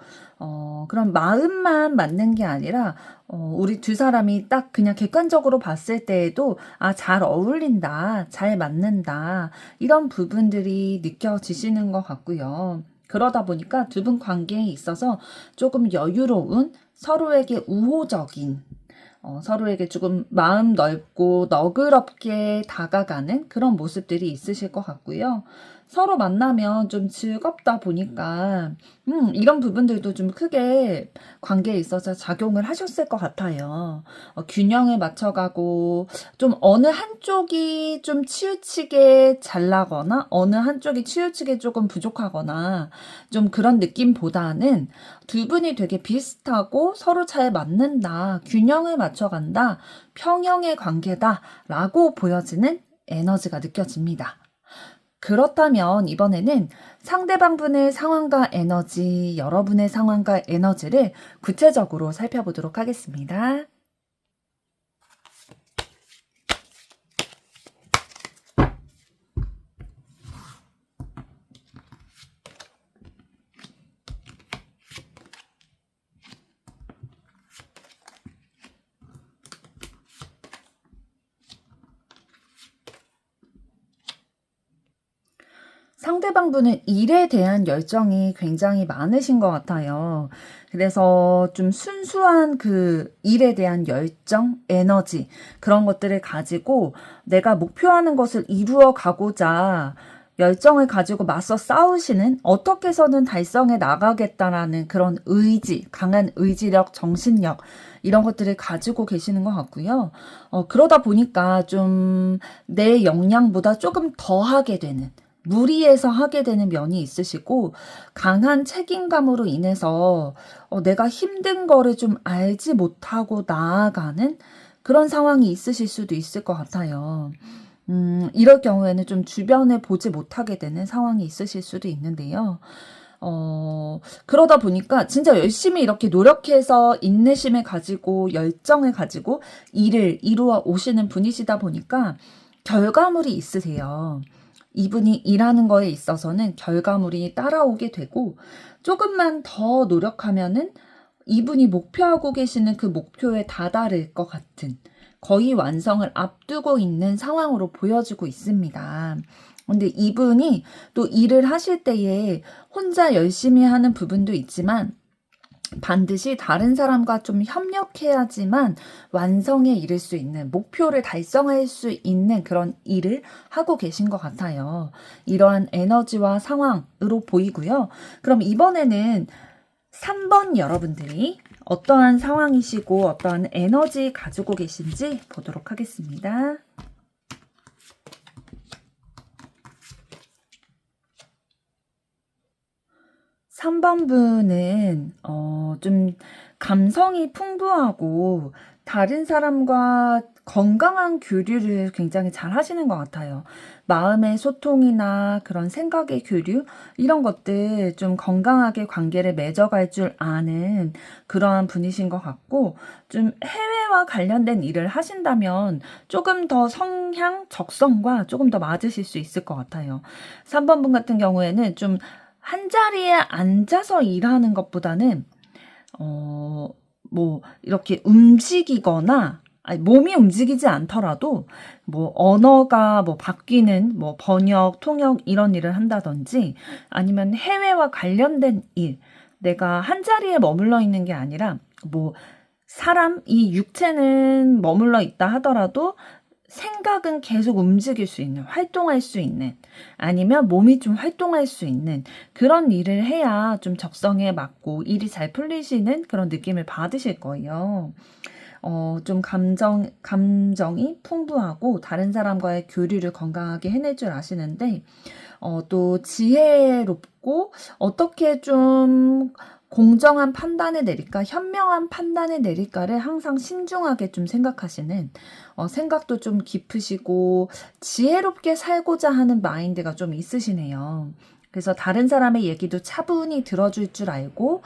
그런 마음만 맞는 게 아니라, 우리 두 사람이 딱 그냥 객관적으로 봤을 때에도, 잘 어울린다, 잘 맞는다, 이런 부분들이 느껴지시는 것 같고요. 그러다 보니까 두 분 관계에 있어서 조금 여유로운, 서로에게 우호적인, 서로에게 조금 마음 넓고 너그럽게 다가가는 그런 모습들이 있으실 것 같고요. 서로 만나면 좀 즐겁다 보니까 이런 부분들도 좀 크게 관계에 있어서 작용을 하셨을 것 같아요. 균형을 맞춰가고 좀 어느 한쪽이 좀 치우치게 잘나거나 어느 한쪽이 치우치게 조금 부족하거나 좀 그런 느낌보다는 두 분이 되게 비슷하고 서로 잘 맞는다, 균형을 맞춰간다, 평형의 관계다라고 보여지는 에너지가 느껴집니다. 그렇다면 이번에는 상대방 분의 상황과 에너지, 여러분의 상황과 에너지를 구체적으로 살펴보도록 하겠습니다. 상대방 분은 일에 대한 열정이 굉장히 많으신 것 같아요. 그래서 좀 순수한 그 일에 대한 열정, 에너지, 그런 것들을 가지고 내가 목표하는 것을 이루어 가고자 열정을 가지고 맞서 싸우시는, 어떻게 해서는 달성해 나가겠다라는 그런 의지, 강한 의지력, 정신력, 이런 것들을 가지고 계시는 것 같고요. 그러다 보니까 좀 내 역량보다 조금 더 하게 되는, 무리해서 하게 되는 면이 있으시고, 강한 책임감으로 인해서 내가 힘든 거를 좀 알지 못하고 나아가는 그런 상황이 있으실 수도 있을 것 같아요. 이럴 경우에는 좀 주변을 보지 못하게 되는 상황이 있으실 수도 있는데요. 그러다 보니까 진짜 열심히 이렇게 노력해서 인내심을 가지고 열정을 가지고 일을 이루어 오시는 분이시다 보니까 결과물이 있으세요. 이분이 일하는 거에 있어서는 결과물이 따라오게 되고, 조금만 더 노력하면은 이분이 목표하고 계시는 그 목표에 다다를 것 같은, 거의 완성을 앞두고 있는 상황으로 보여지고 있습니다. 근데 이분이 또 일을 하실 때에 혼자 열심히 하는 부분도 있지만, 반드시 다른 사람과 좀 협력해야지만 완성에 이를 수 있는, 목표를 달성할 수 있는 그런 일을 하고 계신 것 같아요. 이러한 에너지와 상황으로 보이고요. 그럼 이번에는 3번 여러분들이 어떠한 상황이시고 어떠한 에너지 가지고 계신지 보도록 하겠습니다. 3번분은 좀 감성이 풍부하고 다른 사람과 건강한 교류를 굉장히 잘 하시는 것 같아요. 마음의 소통이나 그런 생각의 교류 이런 것들 좀 건강하게 관계를 맺어갈 줄 아는 그러한 분이신 것 같고 좀 해외와 관련된 일을 하신다면 조금 더 성향, 적성과 조금 더 맞으실 수 있을 것 같아요. 3번분 같은 경우에는 좀 한 자리에 앉아서 일하는 것보다는 뭐 이렇게 움직이거나 아니, 몸이 움직이지 않더라도 뭐 언어가 뭐 바뀌는 뭐 번역, 통역 이런 일을 한다든지 아니면 해외와 관련된 일, 내가 한 자리에 머물러 있는 게 아니라 뭐 사람, 이 육체는 머물러 있다 하더라도 생각은 계속 움직일 수 있는, 활동할 수 있는, 아니면 몸이 좀 활동할 수 있는 그런 일을 해야 좀 적성에 맞고 일이 잘 풀리시는 그런 느낌을 받으실 거예요. 좀 감정이 풍부하고 다른 사람과의 교류를 건강하게 해낼 줄 아시는데, 또 지혜롭고 어떻게 좀 공정한 판단을 내릴까, 현명한 판단을 내릴까를 항상 신중하게 좀 생각하시는, 생각도 좀 깊으시고 지혜롭게 살고자 하는 마인드가 좀 있으시네요. 그래서 다른 사람의 얘기도 차분히 들어줄 줄 알고,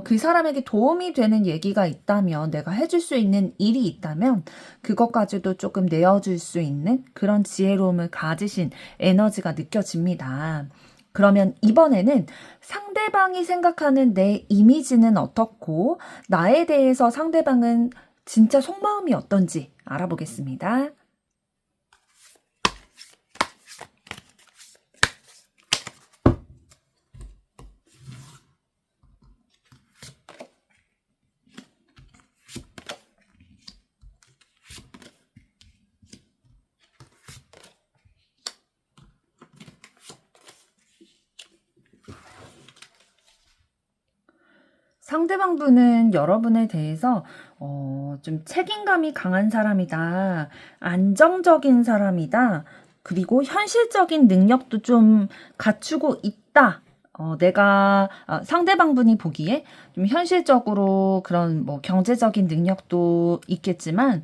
그 사람에게 도움이 되는 얘기가 있다면, 내가 해줄 수 있는 일이 있다면, 그것까지도 조금 내어줄 수 있는 그런 지혜로움을 가지신 에너지가 느껴집니다. 그러면 이번에는 상대방이 생각하는 내 이미지는 어떻고, 나에 대해서 상대방은 진짜 속마음이 어떤지 알아보겠습니다. 상대방 분은 여러분에 대해서 좀 책임감이 강한 사람이다. 안정적인 사람이다. 그리고 현실적인 능력도 좀 갖추고 있다. 상대방 분이 보기에 좀 현실적으로 그런 뭐 경제적인 능력도 있겠지만,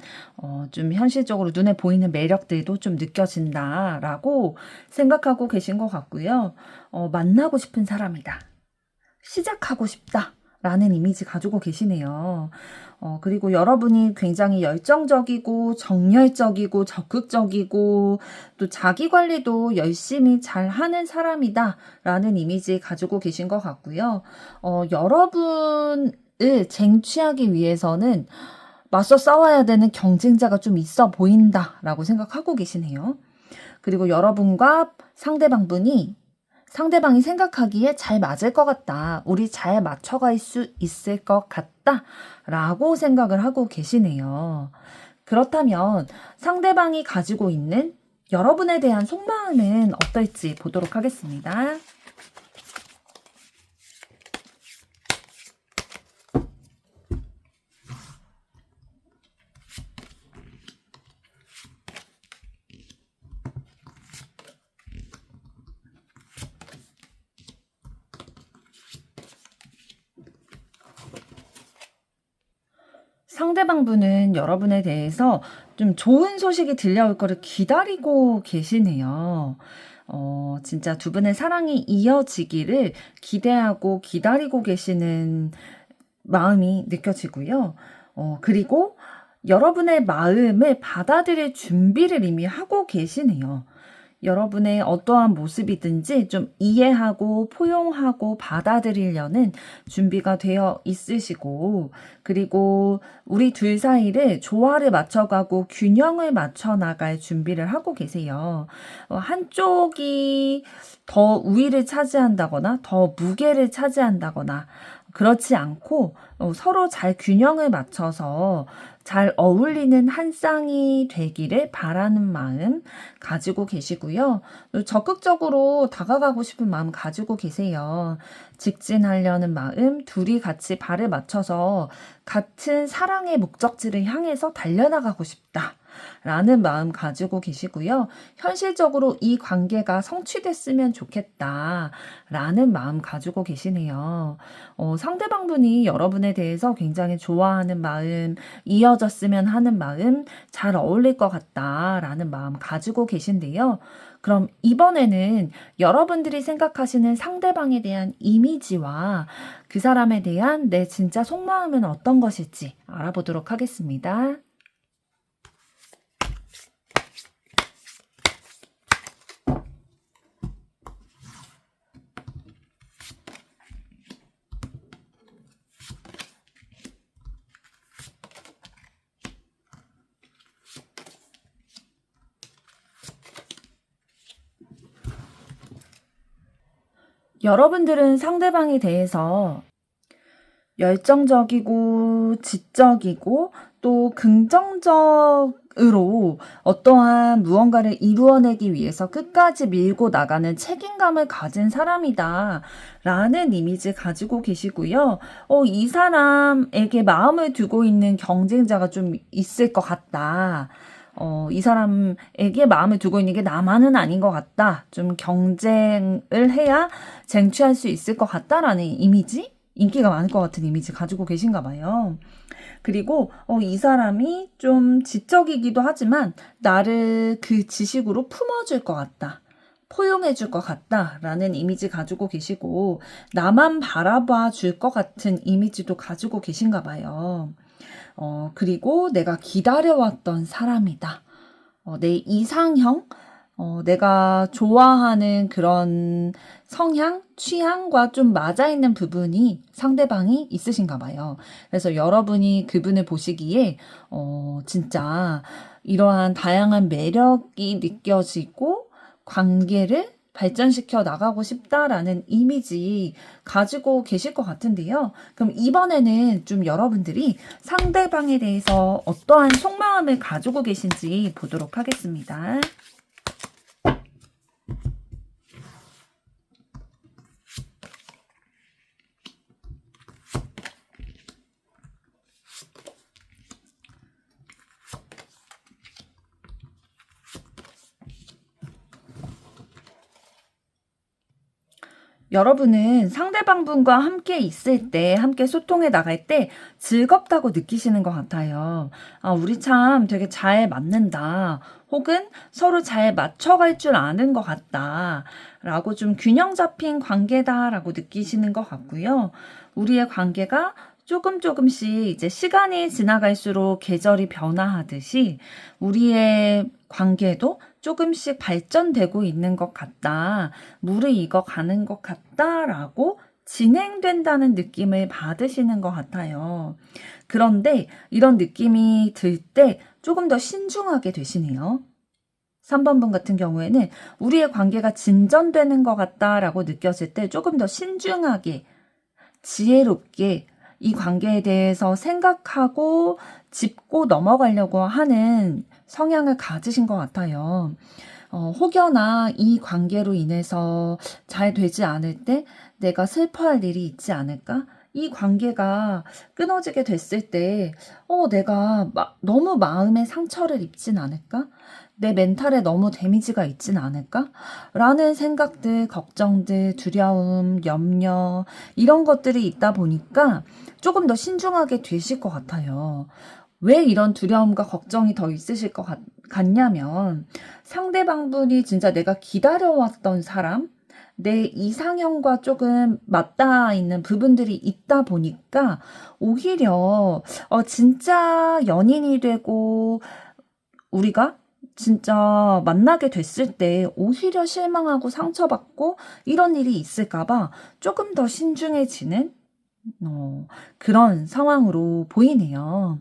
좀 현실적으로 눈에 보이는 매력들도 좀 느껴진다라고 생각하고 계신 것 같고요. 만나고 싶은 사람이다. 시작하고 싶다. 라는 이미지 가지고 계시네요. 그리고 여러분이 굉장히 열정적이고 정열적이고 적극적이고 또 자기 관리도 열심히 잘 하는 사람이다. 라는 이미지 가지고 계신 것 같고요. 여러분을 쟁취하기 위해서는 맞서 싸워야 되는 경쟁자가 좀 있어 보인다. 라고 생각하고 계시네요. 그리고 여러분과 상대방이 생각하기에 잘 맞을 것 같다. 우리 잘 맞춰갈 수 있을 것 같다. 라고 생각을 하고 계시네요. 그렇다면 상대방이 가지고 있는 여러분에 대한 속마음은 어떨지 보도록 하겠습니다. 상대방 분은 여러분에 대해서 좀 좋은 소식이 들려올 거를 기다리고 계시네요. 진짜 두 분의 사랑이 이어지기를 기대하고 기다리고 계시는 마음이 느껴지고요. 그리고 여러분의 마음을 받아들일 준비를 이미 하고 계시네요. 여러분의 어떠한 모습이든지 좀 이해하고 포용하고 받아들이려는 준비가 되어 있으시고, 그리고 우리 둘 사이를 조화를 맞춰가고 균형을 맞춰 나갈 준비를 하고 계세요. 한쪽이 더 우위를 차지한다거나 더 무게를 차지한다거나 그렇지 않고 서로 잘 균형을 맞춰서 잘 어울리는 한 쌍이 되기를 바라는 마음 가지고 계시고요. 적극적으로 다가가고 싶은 마음 가지고 계세요. 직진하려는 마음, 둘이 같이 발을 맞춰서 같은 사랑의 목적지를 향해서 달려나가고 싶다. 라는 마음 가지고 계시고요. 현실적으로 이 관계가 성취됐으면 좋겠다 라는 마음 가지고 계시네요. 상대방분이 여러분에 대해서 굉장히 좋아하는 마음, 이어졌으면 하는 마음, 잘 어울릴 것 같다라는 마음 가지고 계신데요. 그럼 이번에는 여러분들이 생각하시는 상대방에 대한 이미지와 그 사람에 대한 내 진짜 속마음은 어떤 것일지 알아보도록 하겠습니다. 여러분들은 상대방에 대해서 열정적이고 지적이고 또 긍정적으로 어떠한 무언가를 이루어내기 위해서 끝까지 밀고 나가는 책임감을 가진 사람이다 라는 이미지 가지고 계시고요. 이 사람에게 마음을 두고 있는 경쟁자가 좀 있을 것 같다. 이 사람에게 마음을 두고 있는 게 나만은 아닌 것 같다. 좀 경쟁을 해야 쟁취할 수 있을 것 같다라는 이미지? 인기가 많을 것 같은 이미지 가지고 계신가 봐요. 그리고 이 사람이 좀 지적이기도 하지만 나를 그 지식으로 품어줄 것 같다. 포용해줄 것 같다라는 이미지 가지고 계시고 나만 바라봐 줄 것 같은 이미지도 가지고 계신가 봐요. 그리고 내가 기다려왔던 사람이다. 내 이상형, 내가 좋아하는 그런 성향, 취향과 좀 맞아있는 부분이 상대방이 있으신가 봐요. 그래서 여러분이 그분을 보시기에, 진짜 이러한 다양한 매력이 느껴지고 관계를 발전시켜 나가고 싶다라는 이미지 가지고 계실 것 같은데요. 그럼 이번에는 좀 여러분들이 상대방에 대해서 어떠한 속마음을 가지고 계신지 보도록 하겠습니다. 여러분은 상대방분과 함께 있을 때, 함께 소통해 나갈 때 즐겁다고 느끼시는 것 같아요. 아, 우리 참 되게 잘 맞는다. 혹은 서로 잘 맞춰갈 줄 아는 것 같다. 라고 좀 균형 잡힌 관계다라고 느끼시는 것 같고요. 우리의 관계가 조금씩 이제 시간이 지나갈수록 계절이 변화하듯이 우리의 관계도 조금씩 발전되고 있는 것 같다. 물을 익어가는 것 같다라고 진행된다는 느낌을 받으시는 것 같아요. 그런데 이런 느낌이 들 때 조금 더 신중하게 되시네요. 3번 분 같은 경우에는 우리의 관계가 진전되는 것 같다라고 느꼈을 때 조금 더 신중하게, 지혜롭게 이 관계에 대해서 생각하고 짚고 넘어가려고 하는 성향을 가지신 것 같아요. 혹여나 이 관계로 인해서 잘 되지 않을 때 내가 슬퍼할 일이 있지 않을까? 이 관계가 끊어지게 됐을 때, 내가 너무 마음에 상처를 입진 않을까? 내 멘탈에 너무 데미지가 있진 않을까? 라는 생각들, 걱정들, 두려움, 염려, 이런 것들이 있다 보니까 조금 더 신중하게 되실 것 같아요. 왜 이런 두려움과 걱정이 더 있으실 것 같냐면 상대방분이 진짜 내가 기다려왔던 사람, 내 이상형과 조금 맞닿아 있는 부분들이 있다 보니까 오히려 진짜 연인이 되고 우리가 진짜 만나게 됐을 때 오히려 실망하고 상처받고 이런 일이 있을까봐 조금 더 신중해지는 그런 상황으로 보이네요.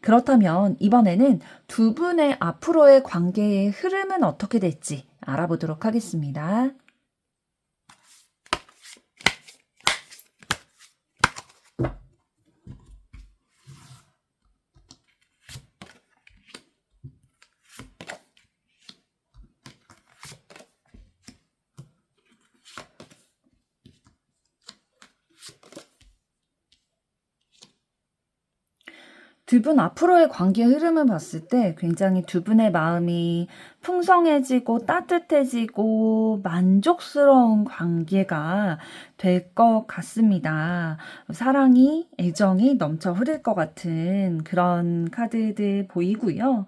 그렇다면 이번에는 두 분의 앞으로의 관계의 흐름은 어떻게 될지 알아보도록 하겠습니다. 두 분 앞으로의 관계 흐름을 봤을 때 굉장히 두 분의 마음이 풍성해지고 따뜻해지고 만족스러운 관계가 될 것 같습니다. 사랑이, 애정이 넘쳐 흐를 것 같은 그런 카드들 보이고요.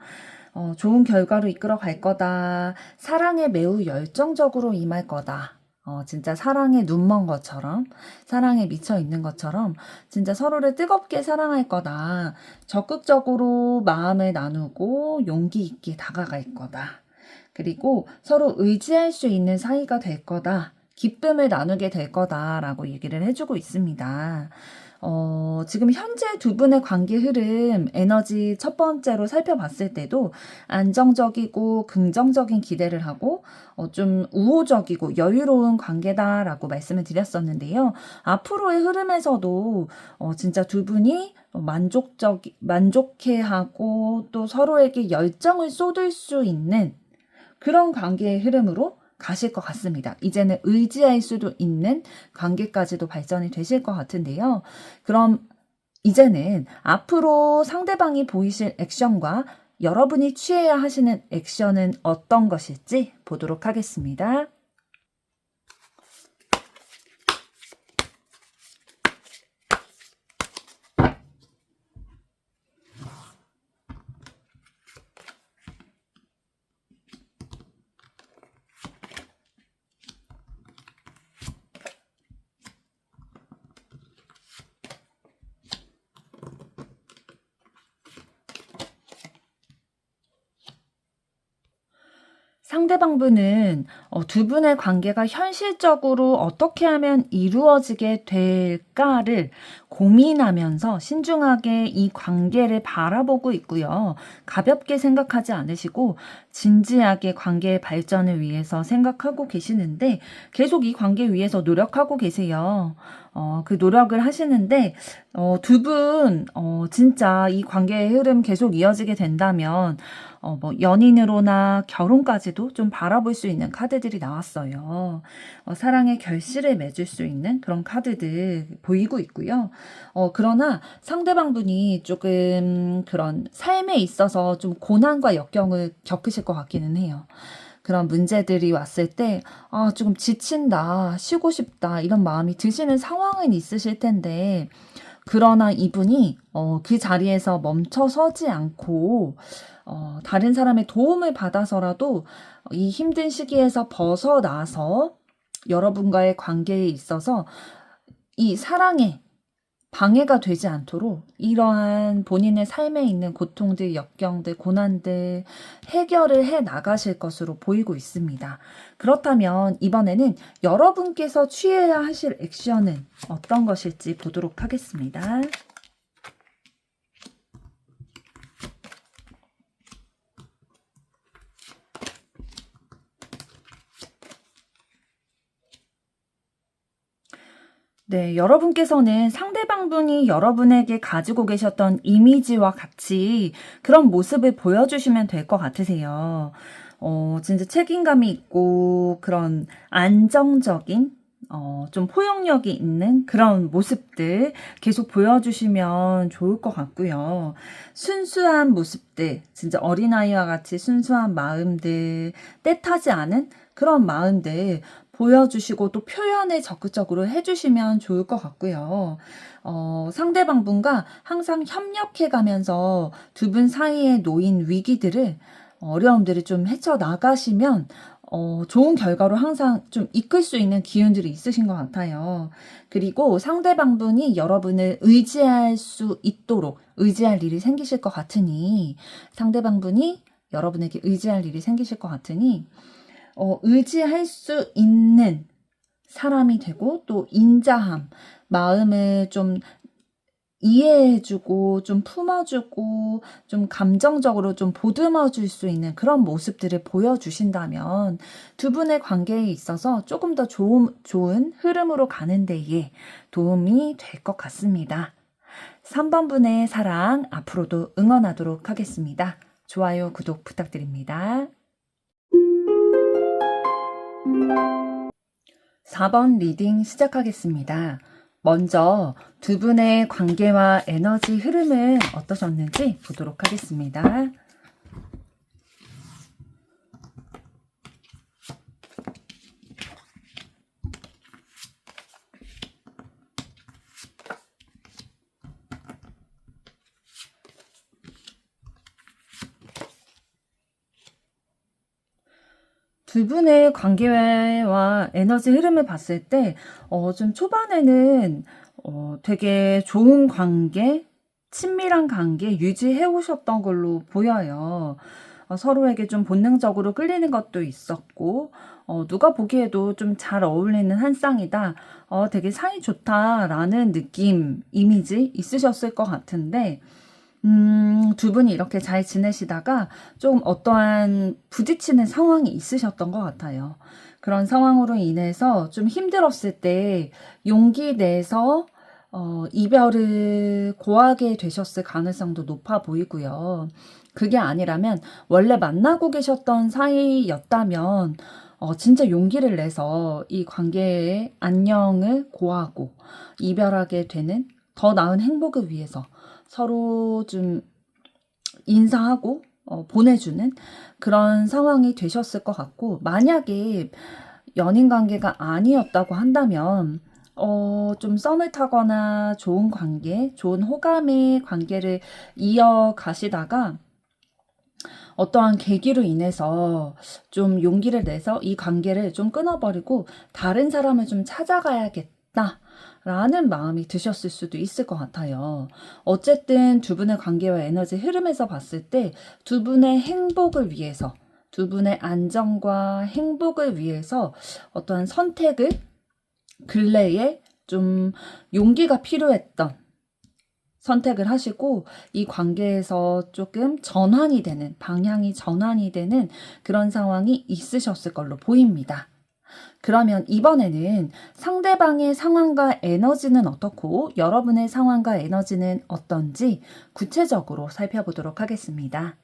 좋은 결과로 이끌어 갈 거다. 사랑에 매우 열정적으로 임할 거다. 진짜 사랑에 눈먼 것처럼, 사랑에 미쳐 있는 것처럼, 진짜 서로를 뜨겁게 사랑할 거다. 적극적으로 마음을 나누고 용기 있게 다가갈 거다. 그리고 서로 의지할 수 있는 사이가 될 거다. 기쁨을 나누게 될 거다라고 얘기를 해주고 있습니다. 지금 현재 두 분의 관계 흐름, 에너지 첫 번째로 살펴봤을 때도 안정적이고 긍정적인 기대를 하고 좀 우호적이고 여유로운 관계다라고 말씀을 드렸었는데요. 앞으로의 흐름에서도 진짜 두 분이 만족해하고 또 서로에게 열정을 쏟을 수 있는 그런 관계의 흐름으로 가실 것 같습니다. 이제는 의지할 수도 있는 관계까지도 발전이 되실 것 같은데요. 그럼 이제는 앞으로 상대방이 보이실 액션과 여러분이 취해야 하시는 액션은 어떤 것일지 보도록 하겠습니다. 상대방분은 두 분의 관계가 현실적으로 어떻게 하면 이루어지게 될까를 고민하면서 신중하게 이 관계를 바라보고 있고요. 가볍게 생각하지 않으시고 진지하게 관계의 발전을 위해서 생각하고 계시는데 계속 이 관계 위해서 노력하고 계세요. 그 노력을 하시는데 두 분 진짜 이 관계의 흐름 계속 이어지게 된다면 연인으로나 결혼까지도 좀 바라볼 수 있는 카드들이 나왔어요. 사랑의 결실을 맺을 수 있는 그런 카드들 보이고 있고요. 그러나 상대방분이 조금 그런 삶에 있어서 좀 고난과 역경을 겪으실 것 같기는 해요. 그런 문제들이 왔을 때, 조금 지친다, 쉬고 싶다, 이런 마음이 드시는 상황은 있으실 텐데, 그러나 이분이 그 자리에서 멈춰서지 않고 다른 사람의 도움을 받아서라도 이 힘든 시기에서 벗어나서 여러분과의 관계에 있어서 이 사랑에 방해가 되지 않도록 이러한 본인의 삶에 있는 고통들, 역경들, 고난들 해결을 해 나가실 것으로 보이고 있습니다. 그렇다면 이번에는 여러분께서 취해야 하실 액션은 어떤 것일지 보도록 하겠습니다. 네, 여러분께서는 상대방분이 여러분에게 가지고 계셨던 이미지와 같이 그런 모습을 보여주시면 될 것 같으세요. 진짜 책임감이 있고 그런 안정적인 좀 포용력이 있는 그런 모습들 계속 보여주시면 좋을 것 같고요. 순수한 모습들, 진짜 어린아이와 같이 순수한 마음들, 떼타지 않은 그런 마음들 보여주시고 또 표현을 적극적으로 해주시면 좋을 것 같고요. 상대방분과 항상 협력해가면서 두 분 사이에 놓인 위기들을 어려움들을 좀 헤쳐나가시면 좋은 결과로 항상 좀 이끌 수 있는 기운들이 있으신 것 같아요. 그리고 상대방분이 여러분을 의지할 수 있도록 의지할 일이 생기실 것 같으니 상대방분이 여러분에게 의지할 일이 생기실 것 같으니 의지할 수 있는 사람이 되고 또 인자함, 마음을 좀 이해해주고 좀 품어주고 좀 감정적으로 좀 보듬어줄 수 있는 그런 모습들을 보여주신다면 두 분의 관계에 있어서 조금 더 좋은 흐름으로 가는 데에 도움이 될 것 같습니다. 3번 분의 사랑 앞으로도 응원하도록 하겠습니다. 좋아요, 구독 부탁드립니다. 4번 리딩 시작하겠습니다. 먼저 두 분의 관계와 에너지 흐름은 어떠셨는지 보도록 하겠습니다. 두 분의 관계와 에너지 흐름을 봤을 때, 좀 초반에는, 되게 좋은 관계, 친밀한 관계 유지해 오셨던 걸로 보여요. 서로에게 좀 본능적으로 끌리는 것도 있었고, 누가 보기에도 좀 잘 어울리는 한 쌍이다. 되게 사이 좋다라는 느낌, 이미지 있으셨을 것 같은데, 두 분이 이렇게 잘 지내시다가 좀 어떠한 부딪히는 상황이 있으셨던 것 같아요. 그런 상황으로 인해서 좀 힘들었을 때 용기 내서 이별을 고하게 되셨을 가능성도 높아 보이고요. 그게 아니라면 원래 만나고 계셨던 사이였다면 진짜 용기를 내서 이 관계의 안녕을 고하고 이별하게 되는 더 나은 행복을 위해서 서로 좀 인사하고 보내주는 그런 상황이 되셨을 것 같고, 만약에 연인 관계가 아니었다고 한다면 좀 썸을 타거나 좋은 관계, 좋은 호감의 관계를 이어가시다가 어떠한 계기로 인해서 좀 용기를 내서 이 관계를 좀 끊어버리고 다른 사람을 좀 찾아가야겠다. 라는 마음이 드셨을 수도 있을 것 같아요. 어쨌든 두 분의 관계와 에너지 흐름에서 봤을 때 두 분의 행복을 위해서, 두 분의 안정과 행복을 위해서 어떠한 선택을 근래에 좀 용기가 필요했던 선택을 하시고 이 관계에서 조금 전환이 되는, 방향이 전환이 되는 그런 상황이 있으셨을 걸로 보입니다. 그러면 이번에는 상대방의 상황과 에너지는 어떻고 여러분의 상황과 에너지는 어떤지 구체적으로 살펴보도록 하겠습니다.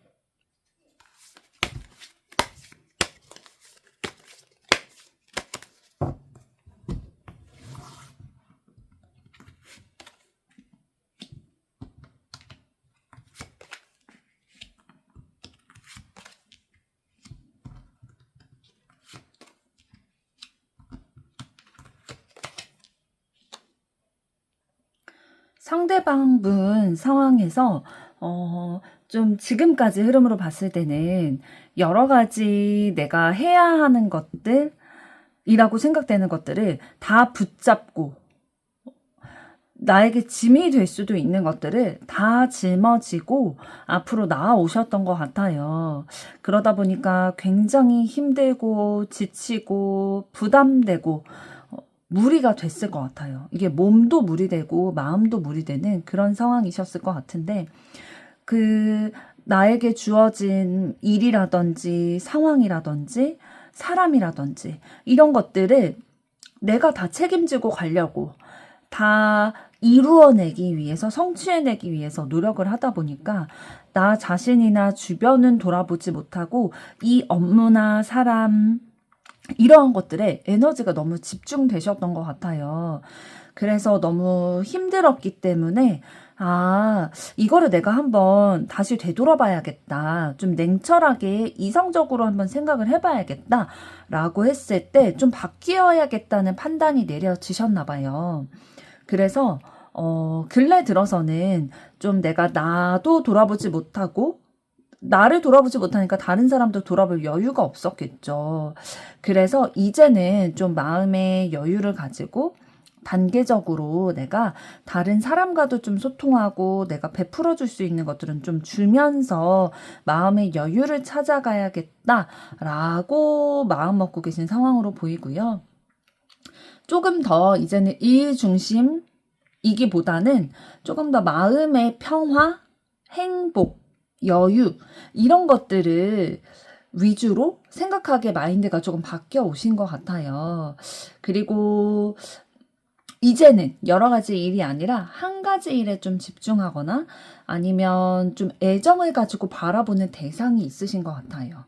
상대방 분 상황에서 좀 지금까지 흐름으로 봤을 때는 여러 가지 내가 해야 하는 것들이라고 생각되는 것들을 다 붙잡고 나에게 짐이 될 수도 있는 것들을 다 짊어지고 앞으로 나아오셨던 것 같아요. 그러다 보니까 굉장히 힘들고 지치고 부담되고 무리가 됐을 것 같아요. 이게 몸도 무리되고 마음도 무리되는 그런 상황이셨을 것 같은데 나에게 주어진 일이라든지 상황이라든지 사람이라든지 이런 것들을 내가 다 책임지고 가려고 다 이루어내기 위해서 성취해내기 위해서 노력을 하다 보니까 나 자신이나 주변은 돌아보지 못하고 이 업무나 사람 이러한 것들에 에너지가 너무 집중되셨던 것 같아요. 그래서 너무 힘들었기 때문에 이거를 내가 한번 다시 되돌아봐야겠다. 좀 냉철하게 이성적으로 한번 생각을 해봐야겠다. 라고 했을 때 좀 바뀌어야겠다는 판단이 내려지셨나 봐요. 그래서 근래 들어서는 좀 내가 나도 돌아보지 못하고 나를 돌아보지 못하니까 다른 사람도 돌아볼 여유가 없었겠죠. 그래서 이제는 좀 마음의 여유를 가지고 단계적으로 내가 다른 사람과도 좀 소통하고 내가 베풀어 줄 수 있는 것들은 좀 주면서 마음의 여유를 찾아가야겠다라고 마음 먹고 계신 상황으로 보이고요. 조금 더 이제는 일 중심이기보다는 조금 더 마음의 평화, 행복, 여유 이런 것들을 위주로 생각하게 마인드가 조금 바뀌어 오신 것 같아요. 그리고 이제는 여러 가지 일이 아니라 한 가지 일에 좀 집중하거나 아니면 좀 애정을 가지고 바라보는 대상이 있으신 것 같아요.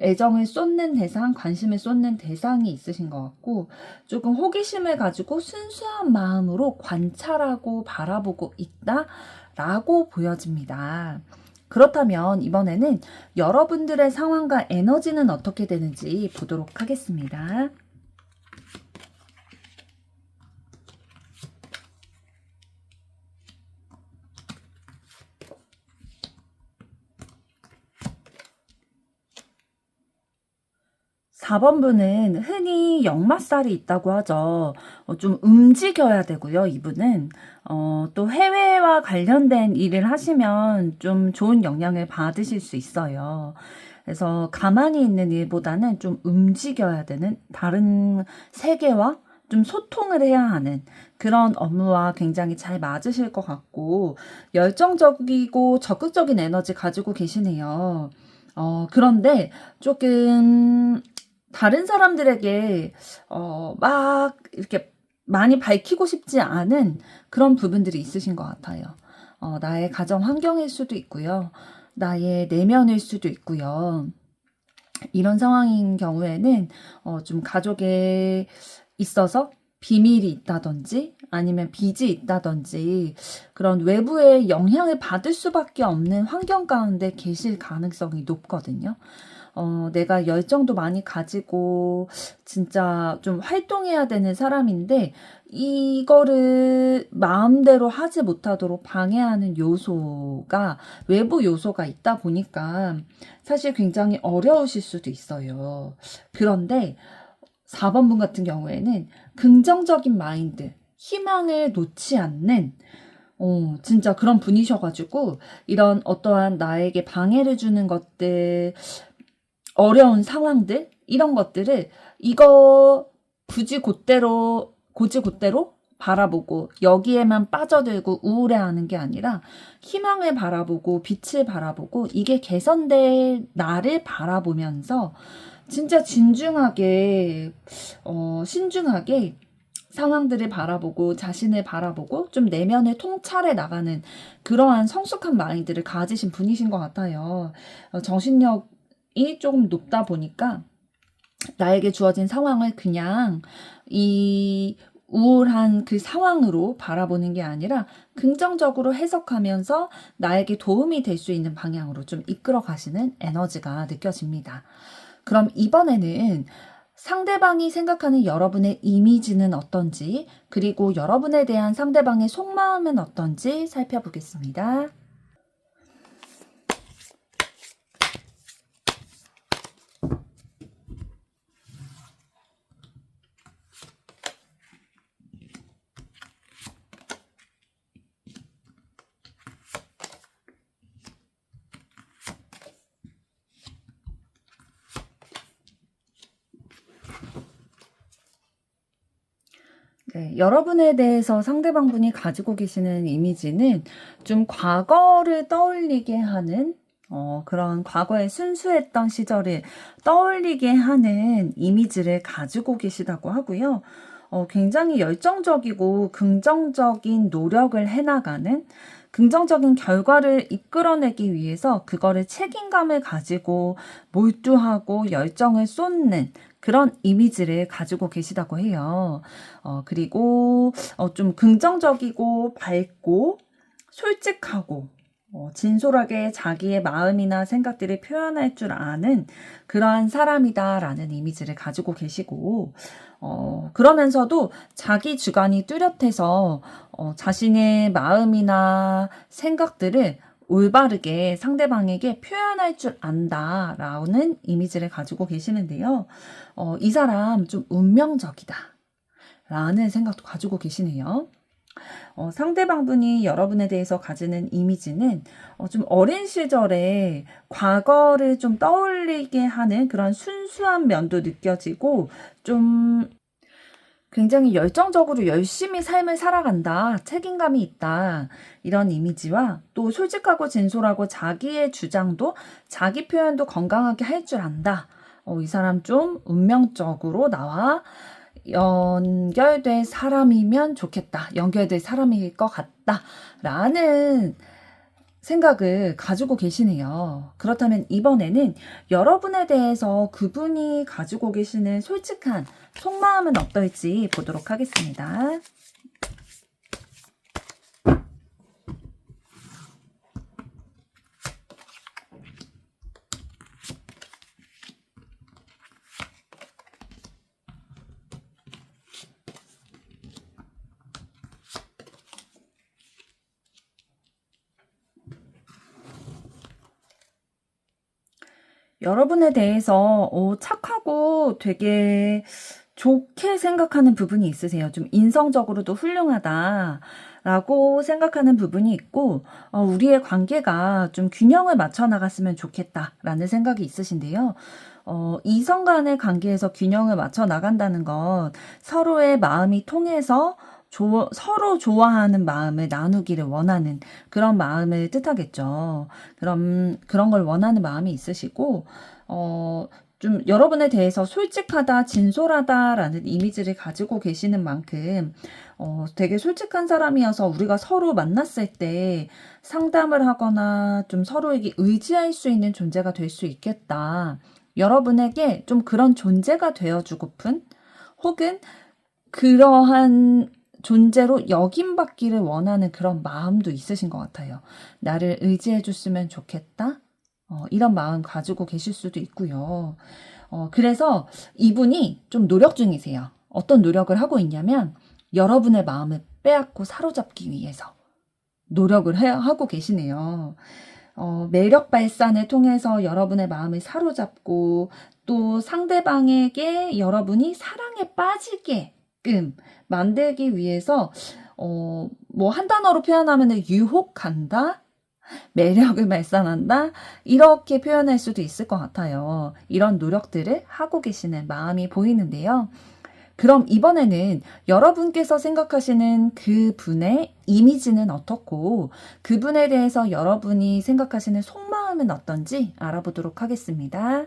애정을 쏟는 대상, 관심을 쏟는 대상이 있으신 것 같고 조금 호기심을 가지고 순수한 마음으로 관찰하고 바라보고 있다라고 보여집니다. 그렇다면 이번에는 여러분들의 상황과 에너지는 어떻게 되는지 보도록 하겠습니다. 4번분은 흔히 역마살이 있다고 하죠. 좀 움직여야 되고요, 이분은. 또 해외와 관련된 일을 하시면 좀 좋은 영향을 받으실 수 있어요. 그래서 가만히 있는 일보다는 좀 움직여야 되는 다른 세계와 좀 소통을 해야 하는 그런 업무와 굉장히 잘 맞으실 것 같고 열정적이고 적극적인 에너지 가지고 계시네요. 그런데 조금 다른 사람들에게 막 이렇게 많이 밝히고 싶지 않은 그런 부분들이 있으신 것 같아요. 나의 가정 환경일 수도 있고요. 나의 내면일 수도 있고요. 이런 상황인 경우에는 좀 가족에 있어서 비밀이 있다든지 아니면 빚이 있다든지 그런 외부의 영향을 받을 수밖에 없는 환경 가운데 계실 가능성이 높거든요. 내가 열정도 많이 가지고 진짜 좀 활동해야 되는 사람인데 이거를 마음대로 하지 못하도록 방해하는 요소가 외부 요소가 있다 보니까 사실 굉장히 어려우실 수도 있어요. 그런데 4번분 같은 경우에는 긍정적인 마인드, 희망을 놓지 않는 진짜 그런 분이셔가지고 이런 어떠한 나에게 방해를 주는 것들 어려운 상황들 이런 것들을 이거 고지곧대로 바라보고 여기에만 빠져들고 우울해하는 게 아니라 희망을 바라보고 빛을 바라보고 이게 개선될 나를 바라보면서 진짜 진중하게 신중하게 상황들을 바라보고 자신을 바라보고 좀 내면을 통찰해 나가는 그러한 성숙한 마인드를 가지신 분이신 것 같아요. 정신력이 조금 높다 보니까 나에게 주어진 상황을 그냥 이 우울한 그 상황으로 바라보는 게 아니라 긍정적으로 해석하면서 나에게 도움이 될 수 있는 방향으로 좀 이끌어 가시는 에너지가 느껴집니다. 그럼 이번에는 상대방이 생각하는 여러분의 이미지는 어떤지, 그리고 여러분에 대한 상대방의 속마음은 어떤지 살펴보겠습니다. 네, 여러분에 대해서 상대방분이 가지고 계시는 이미지는 좀 과거를 떠올리게 하는 그런 과거에 순수했던 시절을 떠올리게 하는 이미지를 가지고 계시다고 하고요. 굉장히 열정적이고 긍정적인 노력을 해나가는 긍정적인 결과를 이끌어내기 위해서 그거를 책임감을 가지고 몰두하고 열정을 쏟는 그런 이미지를 가지고 계시다고 해요. 그리고 좀 긍정적이고 밝고 솔직하고 진솔하게 자기의 마음이나 생각들을 표현할 줄 아는 그러한 사람이다라는 이미지를 가지고 계시고 그러면서도 자기 주관이 뚜렷해서 자신의 마음이나 생각들을 올바르게 상대방에게 표현할 줄 안다라는 이미지를 가지고 계시는데요. 이 사람 좀 운명적이다 라는 생각도 가지고 계시네요. 상대방분이 여러분에 대해서 가지는 이미지는 좀 어린 시절에 과거를 좀 떠올리게 하는 그런 순수한 면도 느껴지고 좀 굉장히 열정적으로 열심히 삶을 살아간다, 책임감이 있다 이런 이미지와 또 솔직하고 진솔하고 자기의 주장도 자기 표현도 건강하게 할 줄 안다. 이 사람 좀 운명적으로 나와 연결될 사람이면 좋겠다. 연결될 사람일 것 같다. 라는 생각을 가지고 계시네요. 그렇다면 이번에는 여러분에 대해서 그분이 가지고 계시는 솔직한 속마음은 어떨지 보도록 하겠습니다. 여러분에 대해서 착하고 되게 좋게 생각하는 부분이 있으세요. 좀 인성적으로도 훌륭하다라고 생각하는 부분이 있고, 우리의 관계가 좀 균형을 맞춰 나갔으면 좋겠다라는 생각이 있으신데요. 이성 간의 관계에서 균형을 맞춰 나간다는 건 서로의 마음이 통해서 서로 좋아하는 마음을 나누기를 원하는 그런 마음을 뜻하겠죠. 그런 걸 원하는 마음이 있으시고, 좀 여러분에 대해서 솔직하다, 진솔하다라는 이미지를 가지고 계시는 만큼, 되게 솔직한 사람이어서 우리가 서로 만났을 때 상담을 하거나 좀 서로에게 의지할 수 있는 존재가 될 수 있겠다. 여러분에게 좀 그런 존재가 되어주고픈, 혹은 그러한 존재로 여김받기를 원하는 그런 마음도 있으신 것 같아요. 나를 의지해 줬으면 좋겠다. 이런 마음 가지고 계실 수도 있고요. 그래서 이분이 좀 노력 중이세요. 어떤 노력을 하고 있냐면 여러분의 마음을 빼앗고 사로잡기 위해서 노력을 하고 계시네요. 매력 발산을 통해서 여러분의 마음을 사로잡고 또 상대방에게 여러분이 사랑에 빠지게끔 만들기 위해서 뭐 한 단어로 표현하면 유혹한다? 매력을 발산한다? 이렇게 표현할 수도 있을 것 같아요. 이런 노력들을 하고 계시는 마음이 보이는데요. 그럼 이번에는 여러분께서 생각하시는 그분의 이미지는 어떻고 그분에 대해서 여러분이 생각하시는 속마음은 어떤지 알아보도록 하겠습니다.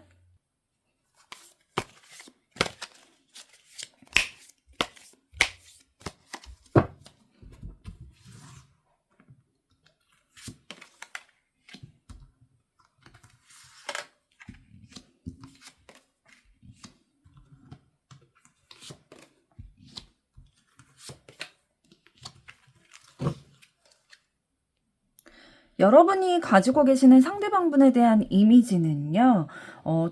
여러분이 가지고 계시는 상대방분에 대한 이미지는요,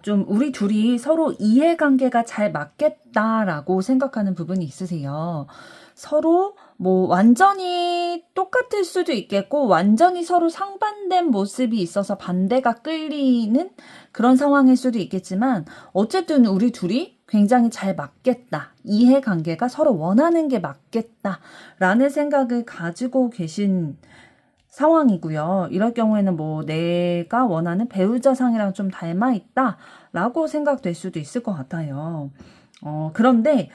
좀 우리 둘이 서로 이해관계가 잘 맞겠다라고 생각하는 부분이 있으세요. 서로 뭐 완전히 똑같을 수도 있겠고, 완전히 서로 상반된 모습이 있어서 반대가 끌리는 그런 상황일 수도 있겠지만, 어쨌든 우리 둘이 굉장히 잘 맞겠다. 이해관계가 서로 원하는 게 맞겠다라는 생각을 가지고 계신 상황이고요. 이럴 경우에는 뭐 내가 원하는 배우자상이랑 좀 닮아 있다라고 생각될 수도 있을 것 같아요. 그런데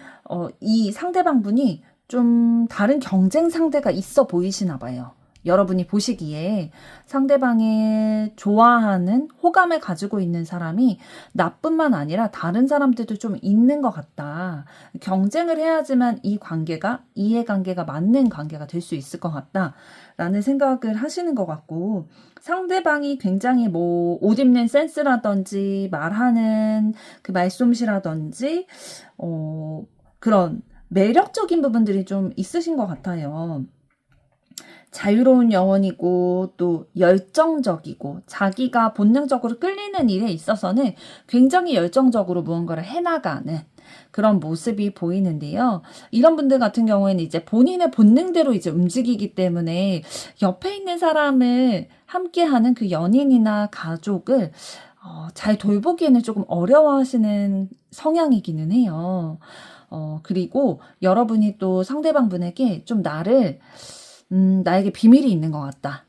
이 상대방분이 좀 다른 경쟁 상대가 있어 보이시나 봐요. 여러분이 보시기에 상대방의 좋아하는 호감을 가지고 있는 사람이 나뿐만 아니라 다른 사람들도 좀 있는 것 같다. 경쟁을 해야지만 이 관계가, 이해관계가 맞는 관계가 될 수 있을 것 같다. 라는 생각을 하시는 것 같고, 상대방이 굉장히 뭐, 옷 입는 센스라든지, 말하는 그 말솜씨라든지, 그런 매력적인 부분들이 좀 있으신 것 같아요. 자유로운 영혼이고 또 열정적이고 자기가 본능적으로 끌리는 일에 있어서는 굉장히 열정적으로 무언가를 해나가는 그런 모습이 보이는데요. 이런 분들 같은 경우에는 이제 본인의 본능대로 이제 움직이기 때문에 옆에 있는 사람을 함께하는 그 연인이나 가족을 잘 돌보기에는 조금 어려워하시는 성향이기는 해요. 그리고 여러분이 또 상대방 분에게 좀 나에게 비밀이 있는 것 같다.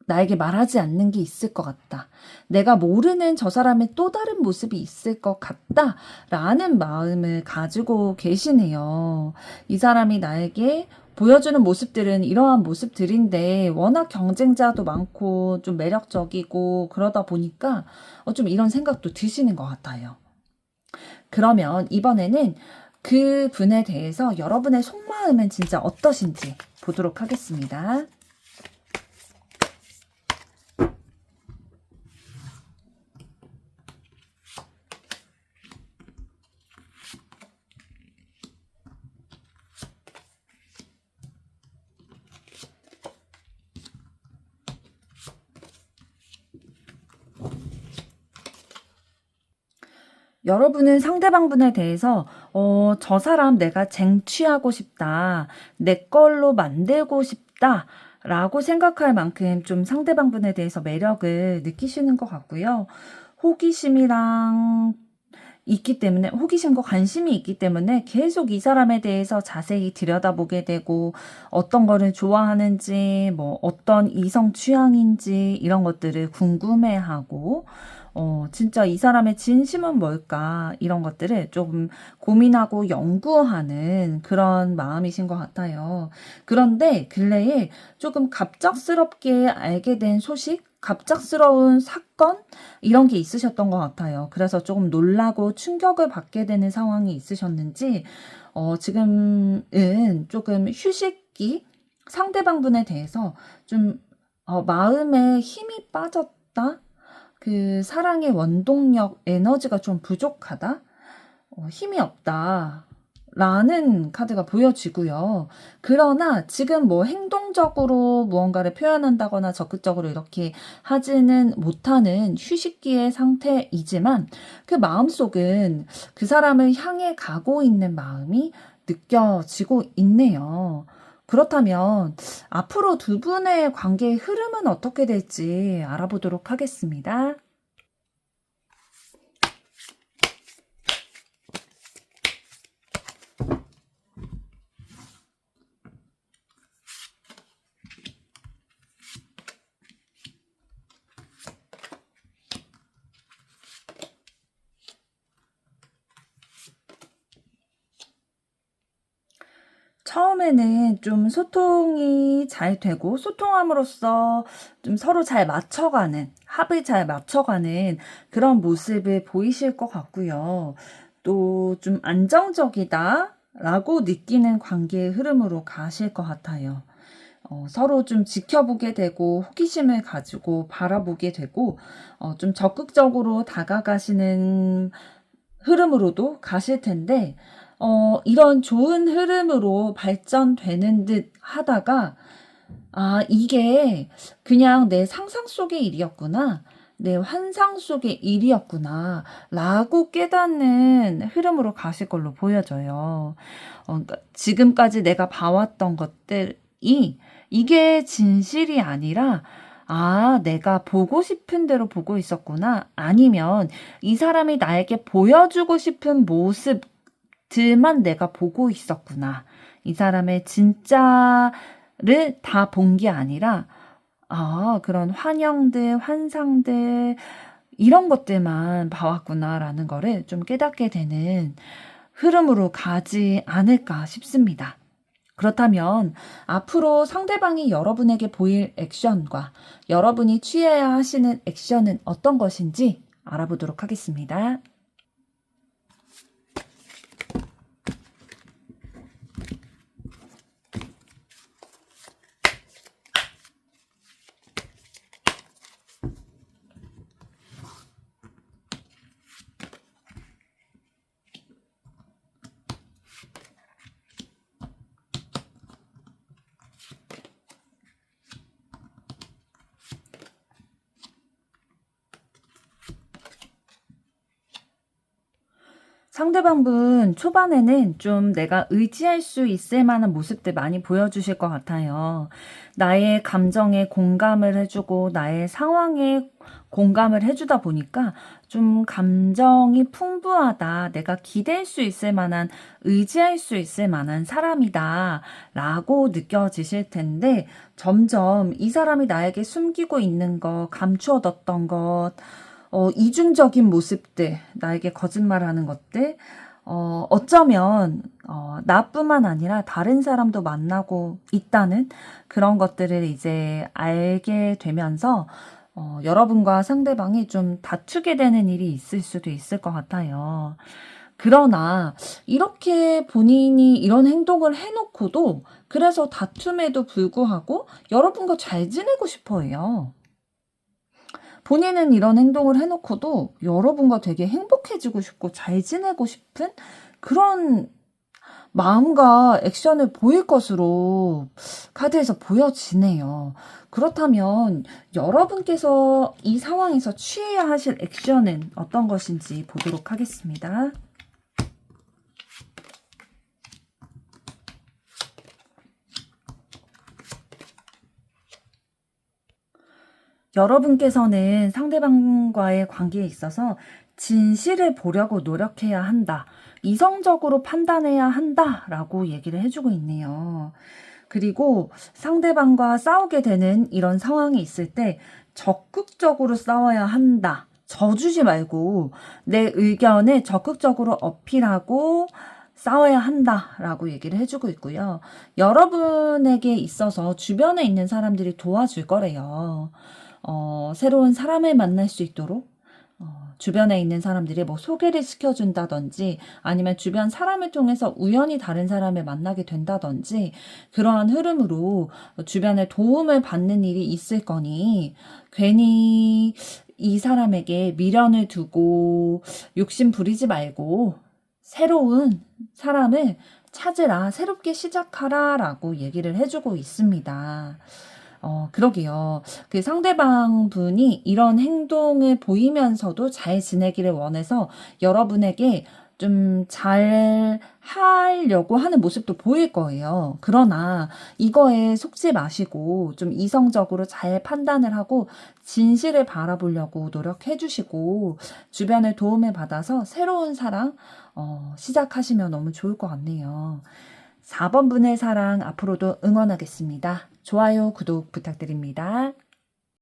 나에게 말하지 않는 게 있을 것 같다. 내가 모르는 저 사람의 또 다른 모습이 있을 것 같다. 라는 마음을 가지고 계시네요. 이 사람이 나에게 보여주는 모습들은 이러한 모습들인데 워낙 경쟁자도 많고 좀 매력적이고 그러다 보니까 좀 이런 생각도 드시는 것 같아요. 그러면 이번에는 그 분에 대해서 여러분의 속마음은 진짜 어떠신지 보도록 하겠습니다. 여러분은 상대방분에 대해서 저 사람 내가 쟁취하고 싶다, 내 걸로 만들고 싶다 라고 생각할 만큼 좀 상대방분에 대해서 매력을 느끼시는 것 같고요. 호기심이랑 있기 때문에, 호기심과 관심이 있기 때문에 계속 이 사람에 대해서 자세히 들여다보게 되고, 어떤 거를 좋아하는지, 뭐 어떤 이성 취향인지 이런 것들을 궁금해하고, 진짜 이 사람의 진심은 뭘까 이런 것들을 조금 고민하고 연구하는 그런 마음이신 것 같아요. 그런데 근래에 조금 갑작스럽게 알게 된 소식, 갑작스러운 사건 이런 게 있으셨던 것 같아요. 그래서 조금 놀라고 충격을 받게 되는 상황이 있으셨는지, 지금은 조금 휴식기, 상대방분에 대해서 좀, 마음에 힘이 빠졌다? 그 사랑의 원동력, 에너지가 좀 부족하다? 힘이 없다. 라는 카드가 보여지고요. 그러나 지금 뭐 행동적으로 무언가를 표현한다거나 적극적으로 이렇게 하지는 못하는 휴식기의 상태이지만 그 마음속은 그 사람을 향해 가고 있는 마음이 느껴지고 있네요. 그렇다면 앞으로 두 분의 관계의 흐름은 어떻게 될지 알아보도록 하겠습니다. 처음에는 좀 소통이 잘 되고 소통함으로써 좀 서로 잘 맞춰가는, 합을 잘 맞춰가는 그런 모습을 보이실 것 같고요. 또 좀 안정적이다라고 느끼는 관계의 흐름으로 가실 것 같아요. 서로 좀 지켜보게 되고 호기심을 가지고 바라보게 되고 좀 적극적으로 다가가시는 흐름으로도 가실 텐데 이런 좋은 흐름으로 발전되는 듯 하다가 이게 그냥 내 상상 속의 일이었구나. 내 환상 속의 일이었구나. 라고 깨닫는 흐름으로 가실 걸로 보여져요. 그러니까 지금까지 내가 봐왔던 것들이 이게 진실이 아니라 내가 보고 싶은 대로 보고 있었구나. 아니면 이 사람이 나에게 보여주고 싶은 모습들만 내가 보고 있었구나. 이 사람의 진짜를 다 본 게 아니라 그런 환영들, 환상들 이런 것들만 봐왔구나라는 거를 좀 깨닫게 되는 흐름으로 가지 않을까 싶습니다. 그렇다면 앞으로 상대방이 여러분에게 보일 액션과 여러분이 취해야 하시는 액션은 어떤 것인지 알아보도록 하겠습니다. 상대방분 초반에는 좀 내가 의지할 수 있을 만한 모습들 많이 보여주실 것 같아요. 나의 감정에 공감을 해주고 나의 상황에 공감을 해주다 보니까 좀 감정이 풍부하다. 내가 기댈 수 있을 만한, 의지할 수 있을 만한 사람이다. 라고 느껴지실 텐데 점점 이 사람이 나에게 숨기고 있는 것, 감추어뒀던 것, 이중적인 모습들, 나에게 거짓말하는 것들, 어쩌면 나뿐만 아니라 다른 사람도 만나고 있다는 그런 것들을 이제 알게 되면서 여러분과 상대방이 좀 다투게 되는 일이 있을 수도 있을 것 같아요. 그러나 이렇게 본인이 이런 행동을 해놓고도 그래서 다툼에도 불구하고 여러분과 잘 지내고 싶어 해요. 본인은 이런 행동을 해놓고도 여러분과 되게 행복해지고 싶고 잘 지내고 싶은 그런 마음과 액션을 보일 것으로 카드에서 보여지네요. 그렇다면 여러분께서 이 상황에서 취해야 하실 액션은 어떤 것인지 보도록 하겠습니다. 여러분께서는 상대방과의 관계에 있어서 진실을 보려고 노력해야 한다. 이성적으로 판단해야 한다. 라고 얘기를 해주고 있네요. 그리고 상대방과 싸우게 되는 이런 상황이 있을 때 적극적으로 싸워야 한다. 져주지 말고 내 의견을 적극적으로 어필하고 싸워야 한다라고 얘기를 해주고 있고요. 여러분에게 있어서 주변에 있는 사람들이 도와줄 거래요. 새로운 사람을 만날 수 있도록 주변에 있는 사람들이 뭐 소개를 시켜준다든지 아니면 주변 사람을 통해서 우연히 다른 사람을 만나게 된다든지 그러한 흐름으로 주변에 도움을 받는 일이 있을 거니 괜히 이 사람에게 미련을 두고 욕심 부리지 말고 새로운 사람을 찾으라, 새롭게 시작하라 라고 얘기를 해주고 있습니다. 그러게요. 그 상대방 분이 이런 행동을 보이면서도 잘 지내기를 원해서 여러분에게 좀 잘 하려고 하는 모습도 보일 거예요. 그러나 이거에 속지 마시고 좀 이성적으로 잘 판단을 하고 진실을 바라보려고 노력해 주시고 주변의 도움을 받아서 새로운 사랑 시작하시면 너무 좋을 것 같네요. 4번 분의 사랑 앞으로도 응원하겠습니다. 좋아요, 구독 부탁드립니다.